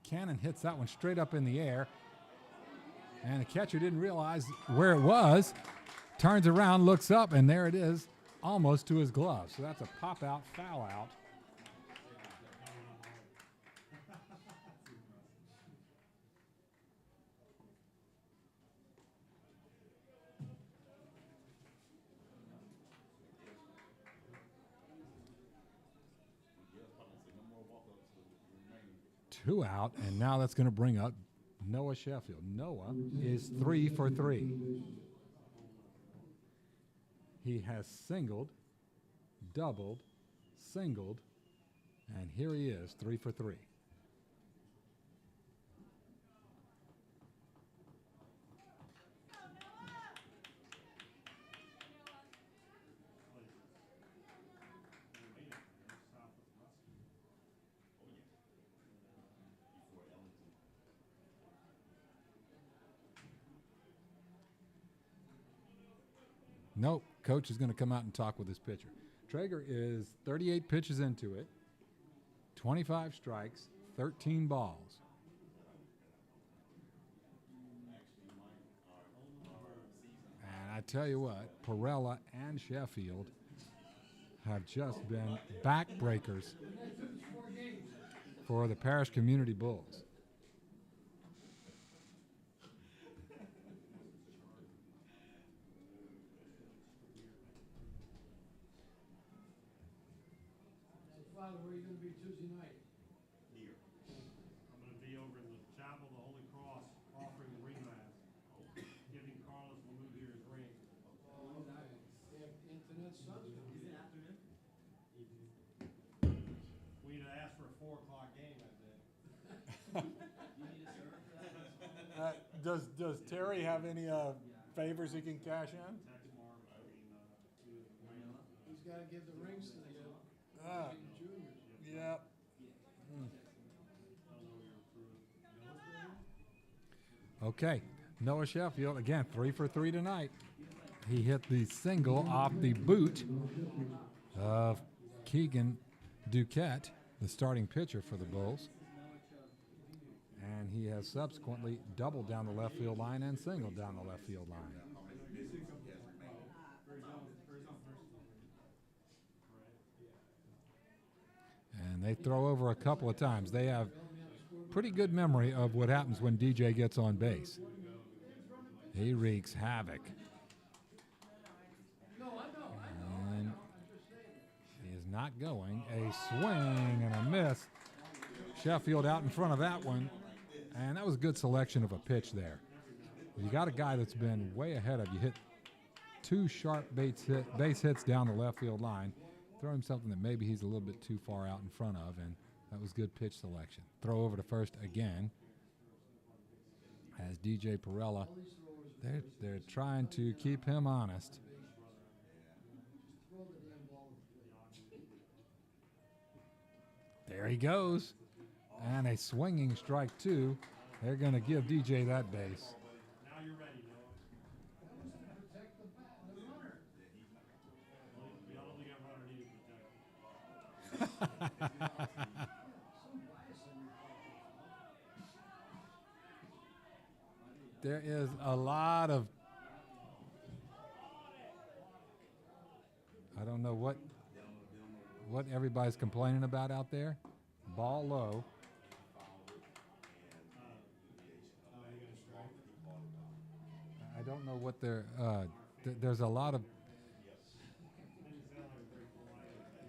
Cannon hits that one straight up in the air. And the catcher didn't realize where it was, turns around, looks up, and there it is, almost to his glove. So that's a pop-out, foul out. Two out, and now that's going to bring up Noah Sheffield. Noah is 3 for 3. He has singled, doubled, singled, and here he is, 3 for 3. Nope, coach is going to come out and talk with his pitcher. Traeger is 38 pitches into it, 25 strikes, 13 balls. And I tell you what, Perella and Sheffield have just been backbreakers for the Parrish Community Bulls. Father, where are you going to be Tuesday night? Here. I'm going to be over in the Chapel of the Holy Cross offering the ring mass, giving Carlos Mahmoud here his ring. Oh, nice. They have internet sons. Is it afternoon? We need to ask for a 4 o'clock game that day. Does Terry have any favors he can cash in? Text Mark. He's got to give the rings to the juniors. Yep. Okay, Noah Sheffield, again, 3 for 3 tonight. He hit the single off the boot of Keegan Duquette, the starting pitcher for the Bulls. And he has subsequently doubled down the left field line and singled down the left field line. And they throw over a couple of times. They have pretty good memory of what happens when DJ gets on base. He wreaks havoc. And he is not going. A swing and a miss. Sheffield out in front of that one. And that was a good selection of a pitch there. You got a guy that's been way ahead of you. Hit 2 sharp base hits down the left field line. Throw him something that maybe he's a little bit too far out in front of, and that was good pitch selection. Throw over to first again. As DJ Perella, they're trying to keep him honest. There he goes. And a swinging strike 2. They're going to give DJ that base. Now you're ready, Noah. I don't think that runner needed protection. There is a lot of, I don't know what everybody's complaining about out there. Ball low. I don't know what they're, there's a lot of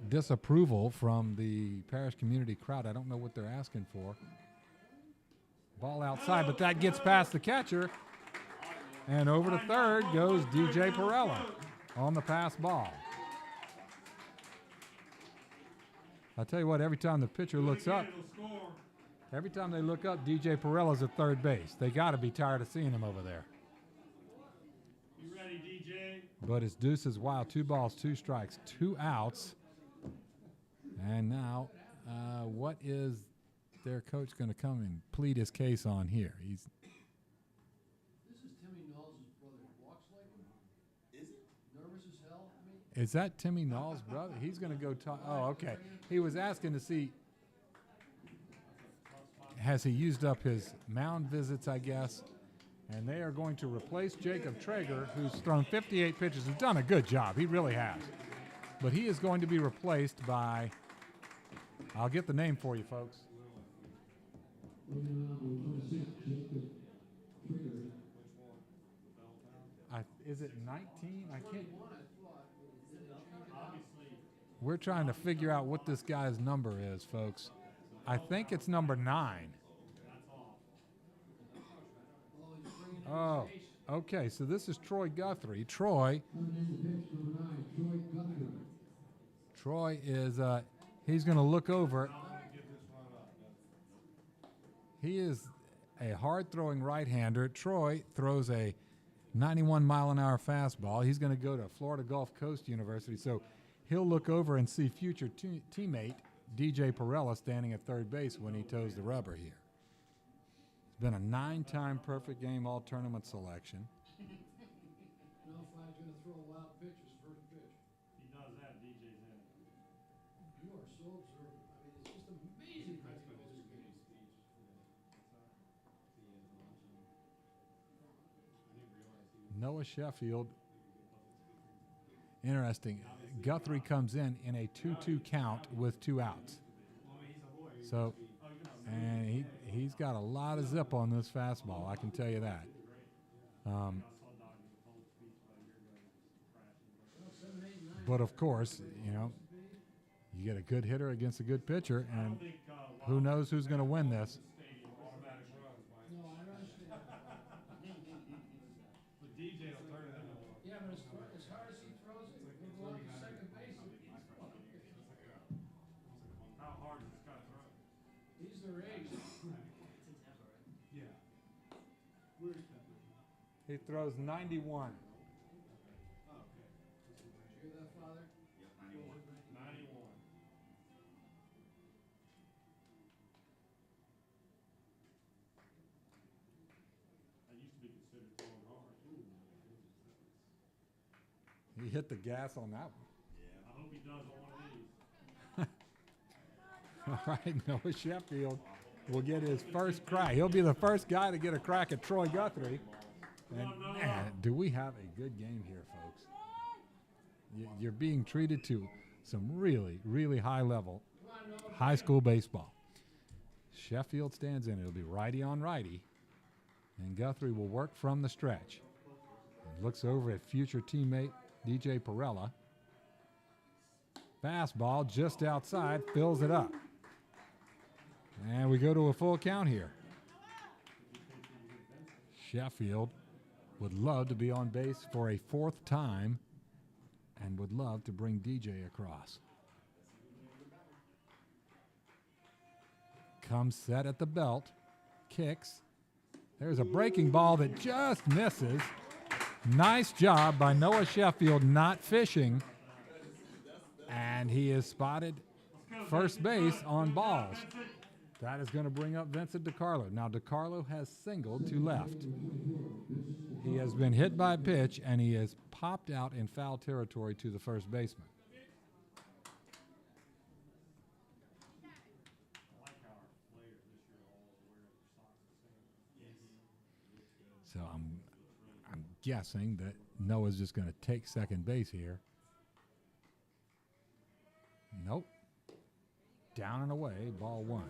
disapproval from the Parish community crowd. I don't know what they're asking for. Ball outside, but that gets past the catcher. And over to third goes DJ Perella on the pass ball. I tell you what, every time the pitcher looks up, every time they look up, DJ Perella's at third base. They got to be tired of seeing him over there. You ready, DJ? But it's deuces wild. 2 balls, 2 strikes, 2 outs. And now, what is their coach going to come and plead his case on here? This is Timmy Knowles' brother. He walks like him. Is it? Nervous as hell. Is that Timmy Knowles' brother? He's going to go talk. Oh, okay. He was asking to see, has he used up his mound visits, I guess. And they are going to replace Jacob Traeger, who's thrown 58 pitches and done a good job. He really has. But he is going to be replaced by, I'll get the name for you, folks. Is it 19? I can't. We're trying to figure out what this guy's number is, folks. I think it's number 9. Oh, okay. So this is Troy Guthrie. Troy is, he's going to look over. He is a hard-throwing right-hander. Troy throws a 91-mile-an-hour fastball. He's going to go to Florida Gulf Coast University. So he'll look over and see future teammate DJ Perella standing at third base when he toes the rubber here. He's been a 9-time perfect game all-tournament selection. Fly's going to throw wild pitches You are so observant. I mean, it's just amazing how you know this game. Noah Sheffield. Interesting. Guthrie comes in a 2-2 count with 2 outs. So, and he's got a lot of zip on this fastball, I can tell you that. But of course, you know, you get a good hitter against a good pitcher, and who knows who's going to win this. No, I understand. The DJ will turn it into one. Yeah, but as hard as he throws it, he'll go out to second base. How hard does this guy throw? He's their age. Yeah. He throws 91. Hear that, Father? 91. I used to be considered throwing hard. He hit the gas on that one. I hope he does on one of these. All right, Noah Sheffield will get his first crack. He'll be the first guy to get a crack at Troy Guthrie. And man, do we have a good game here, folks. You're being treated to some really, really high level high school baseball. Sheffield stands in. It'll be righty on righty. And Guthrie will work from the stretch. And looks over at future teammate DJ Perella. Fastball just outside, fills it up. And we go to a full count here. Sheffield would love to be on base for a 4th time and would love to bring DJ across. Comes set at the belt, kicks. There's a breaking ball that just misses. Nice job by Noah Sheffield not fishing. And he is spotted first base on balls. That is going to bring up Vincent DiCarlo. Now, DiCarlo has singled to left. He has been hit by a pitch, and he has popped out in foul territory to the first baseman. So I'm guessing that Noah's just going to take second base here. Nope. Down and away, ball 1.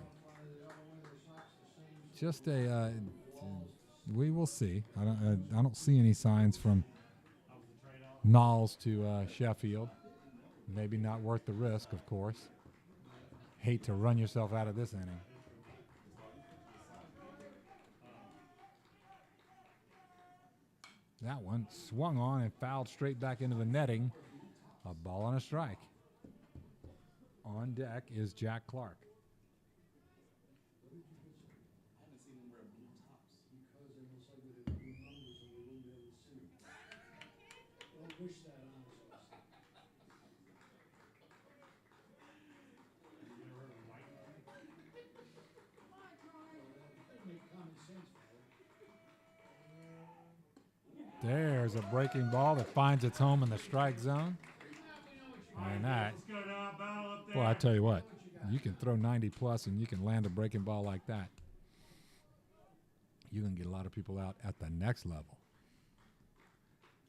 Just we will see. I don't see any signs from Knowles to Sheffield. Maybe not worth the risk, of course. Hate to run yourself out of this inning. That one swung on and fouled straight back into the netting. A ball and a strike. On deck is Jack Clark. There's a breaking ball that finds its home in the strike zone. And that, well, I tell you what, you can throw 90 plus and you can land a breaking ball like that. You can get a lot of people out at the next level.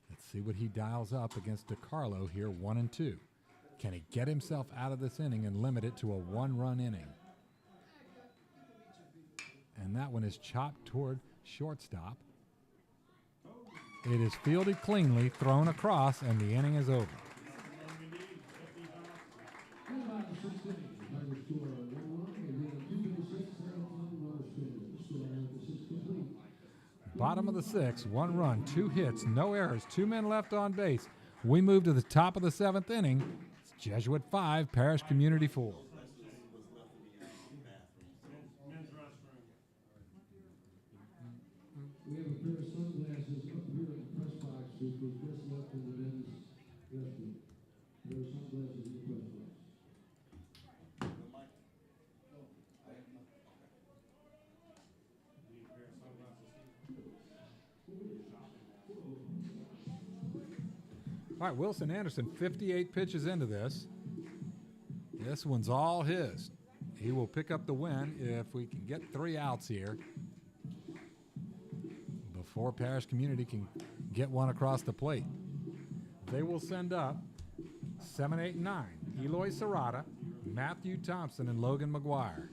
Let's see what he dials up against DiCarlo here, 1-2. Can he get himself out of this inning and limit it to a 1-run inning? And that one is chopped toward shortstop. It is fielded cleanly, thrown across, and the inning is over. Bottom of the 6th, 1 run, 2 hits, no errors, 2 men left on base. We move to the top of the 7th inning. It's Jesuit 5, Parish Community 4. We have a pair of sunglasses up here in the press box, which was just left in the men's restroom. There are sunglasses in the press box. All right, Wilson Anderson, 58 pitches into this. This one's all his. He will pick up the win if we can get 3 outs here before Parrish Community can get one across the plate. They will send up 7, 8, 9. Eloy Serrata, Matthew Thompson, and Logan McGuire.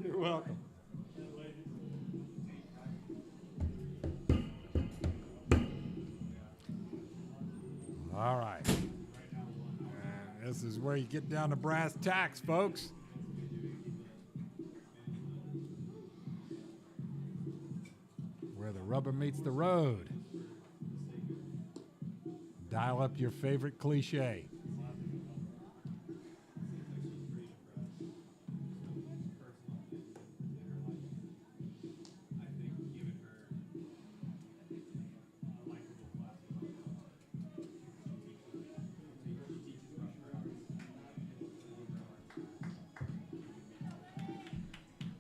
You're welcome. All right. And this is where you get down to brass tacks, folks. Where the rubber meets the road. Dial up your favorite cliche.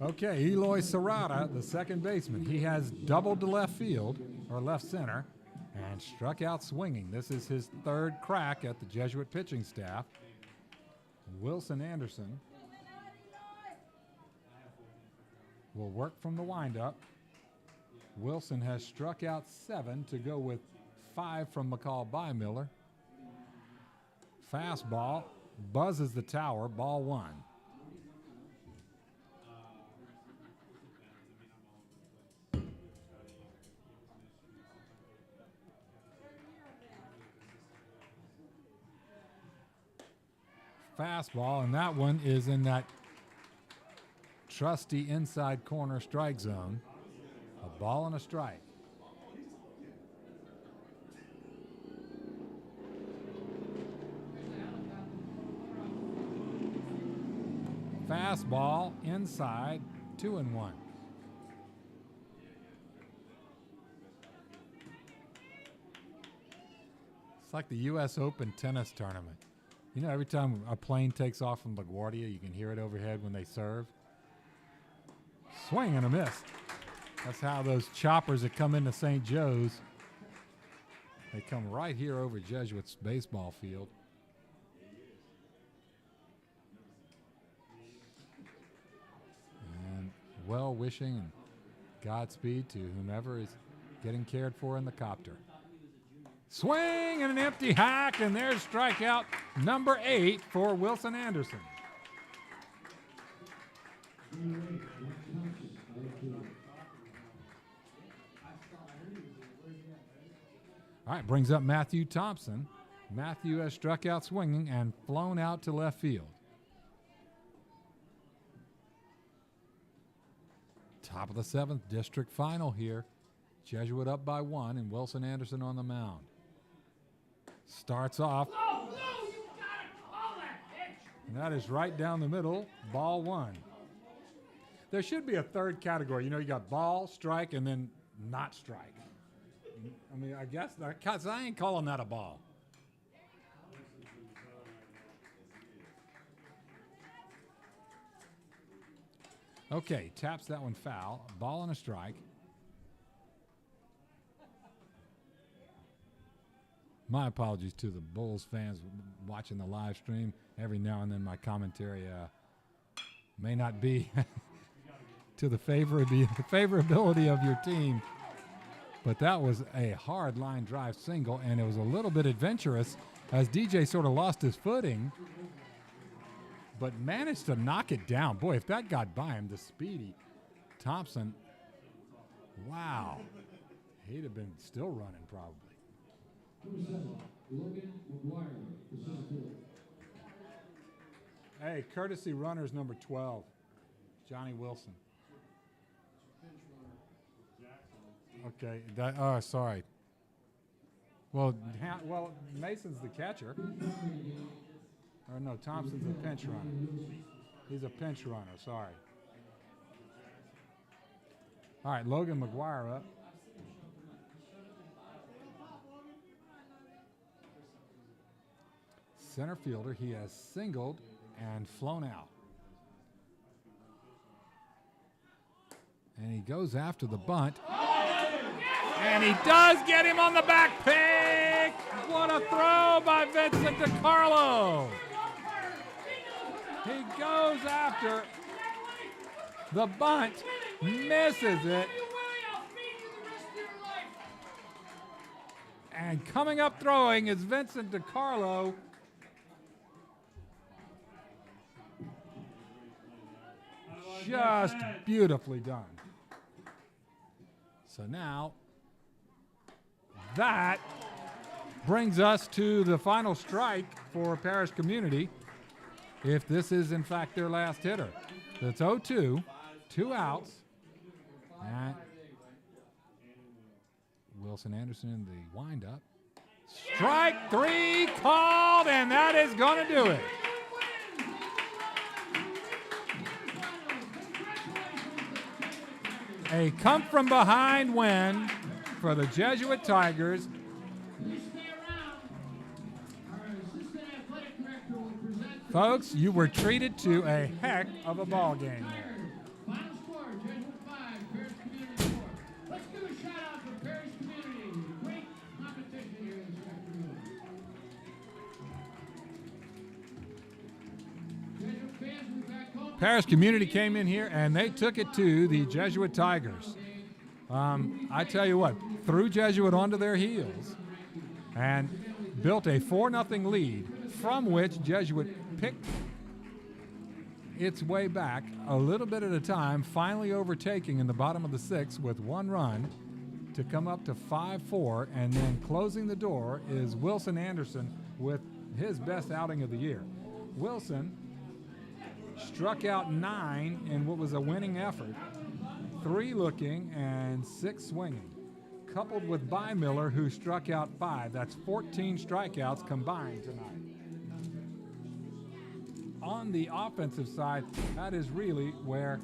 Okay, Eloy Serrata, the second baseman. He has doubled to left field, or left center, and struck out swinging. This is his 3rd crack at the Jesuit pitching staff. Wilson Anderson will work from the windup. Wilson has struck out 7 to go with 5 from McCall Bymiller. Fastball buzzes the tower, ball 1. Fastball, and that one is in that trusty inside corner strike zone. A ball and a strike. Fastball inside, 2-1. It's like the U.S. Open tennis tournament. You know, every time a plane takes off from LaGuardia, you can hear it overhead when they serve. Swing and a miss. That's how those choppers that come into St. Joe's, they come right here over Jesuit's baseball field. And well-wishing and Godspeed to whomever is getting cared for in the copter. Swing and an empty hack, and there's strikeout number 8 for Wilson Anderson. All right, brings up Matthew Thompson. Matthew has struck out swinging and flown out to left field. Top of the 7th, district final here. Jesuit up by 1 and Wilson Anderson on the mound. Starts off. No, you gotta call that pitch. And that is right down the middle, ball 1. There should be a 3rd category. You know, you got ball, strike, and then not strike. I mean, I guess, because I ain't calling that a ball. Okay, taps that one foul. Ball and a strike. My apologies to the Bulls fans watching the live stream. Every now and then my commentary may not be to the favorability of your team. But that was a hard line drive single, and it was a little bit adventurous as DJ sort of lost his footing, but managed to knock it down. Boy, if that got by him, the speedy Thompson, wow, he'd have been still running probably. Number 7, Logan McGuire, the center fielder. Hey, courtesy runners number 12, Johnny Wilson. Okay, sorry. Well, Mason's the catcher. Or no, Thompson's the pinch runner. He's a pinch runner, sorry. All right, Logan McGuire up. Center fielder, he has singled and flown out. And he goes after the bunt. And he does get him on the back pick. What a throw by Vincent DiCarlo. He goes after the bunt, misses it. And coming up throwing is Vincent DiCarlo. Just beautifully done. So now that brings us to the final strike for Parish Community. If this is in fact their last hitter. That's 0-2, 2 outs. And Wilson Anderson in the windup. Strike 3 called, and that is going to do it. A come-from-behind win for the Jesuit Tigers. Folks, you were treated to a heck of a ball game there. Final score, Jesuit 5, Parish Community 4. Let's give a shout out for Parish Community. Great competition here this afternoon. Jesuit fans, we're back home. Parish Community came in here and they took it to the Jesuit Tigers. I tell you what, threw Jesuit onto their heels and built a 4-0 lead, from which Jesuit picked its way back a little bit at a time, finally overtaking in the bottom of the 6th with 1 run to come up to 5-4, and then closing the door is Wilson Anderson with his best outing of the year. Wilson struck out 9 in what was a winning effort, 3 looking and 6 swinging, coupled with Miller, who struck out 5. That's 14 strikeouts combined tonight. On the offensive side, that is really where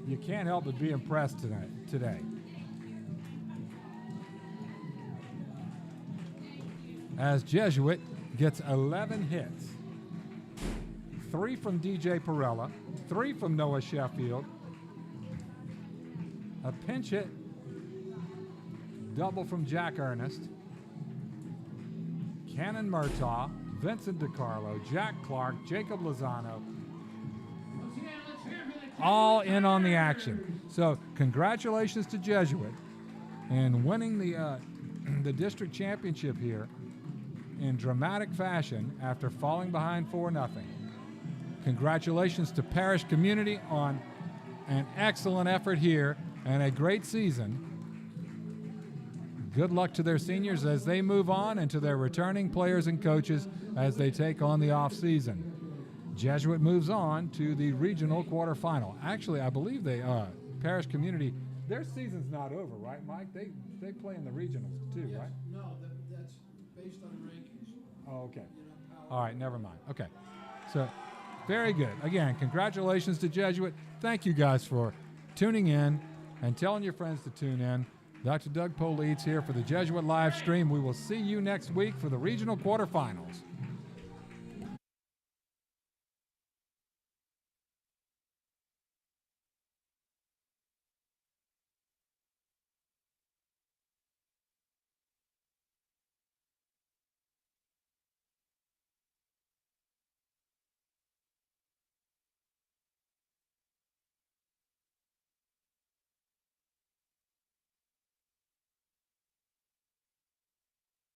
you can't help but be impressed today. As Jesuit gets 11 hits, 3 from DJ Perella, 3 from Noah Sheffield, a pinch hit double from Jack Ernest, Cannon Murtaugh, Vincent DiCarlo, Jack Clark, Jacob Lozano, all in on the action. So congratulations to Jesuit in winning the district championship here in dramatic fashion after falling behind 4-0. Congratulations to Parish Community on an excellent effort here and a great season. Good luck to their seniors as they move on, and to their returning players and coaches as they take on the off-season. Jesuit moves on to the regional quarterfinal. Actually, I believe Parish Community, their season's not over, right, Mike? They play in the regionals too, Yes. right? No, that's based on rankings. Oh, okay. All right, never mind. Okay. So, very good. Again, congratulations to Jesuit. Thank you guys for tuning in and telling your friends to tune in. Dr. Doug Polites here for the Jesuit live stream. We will see you next week for the regional quarterfinals.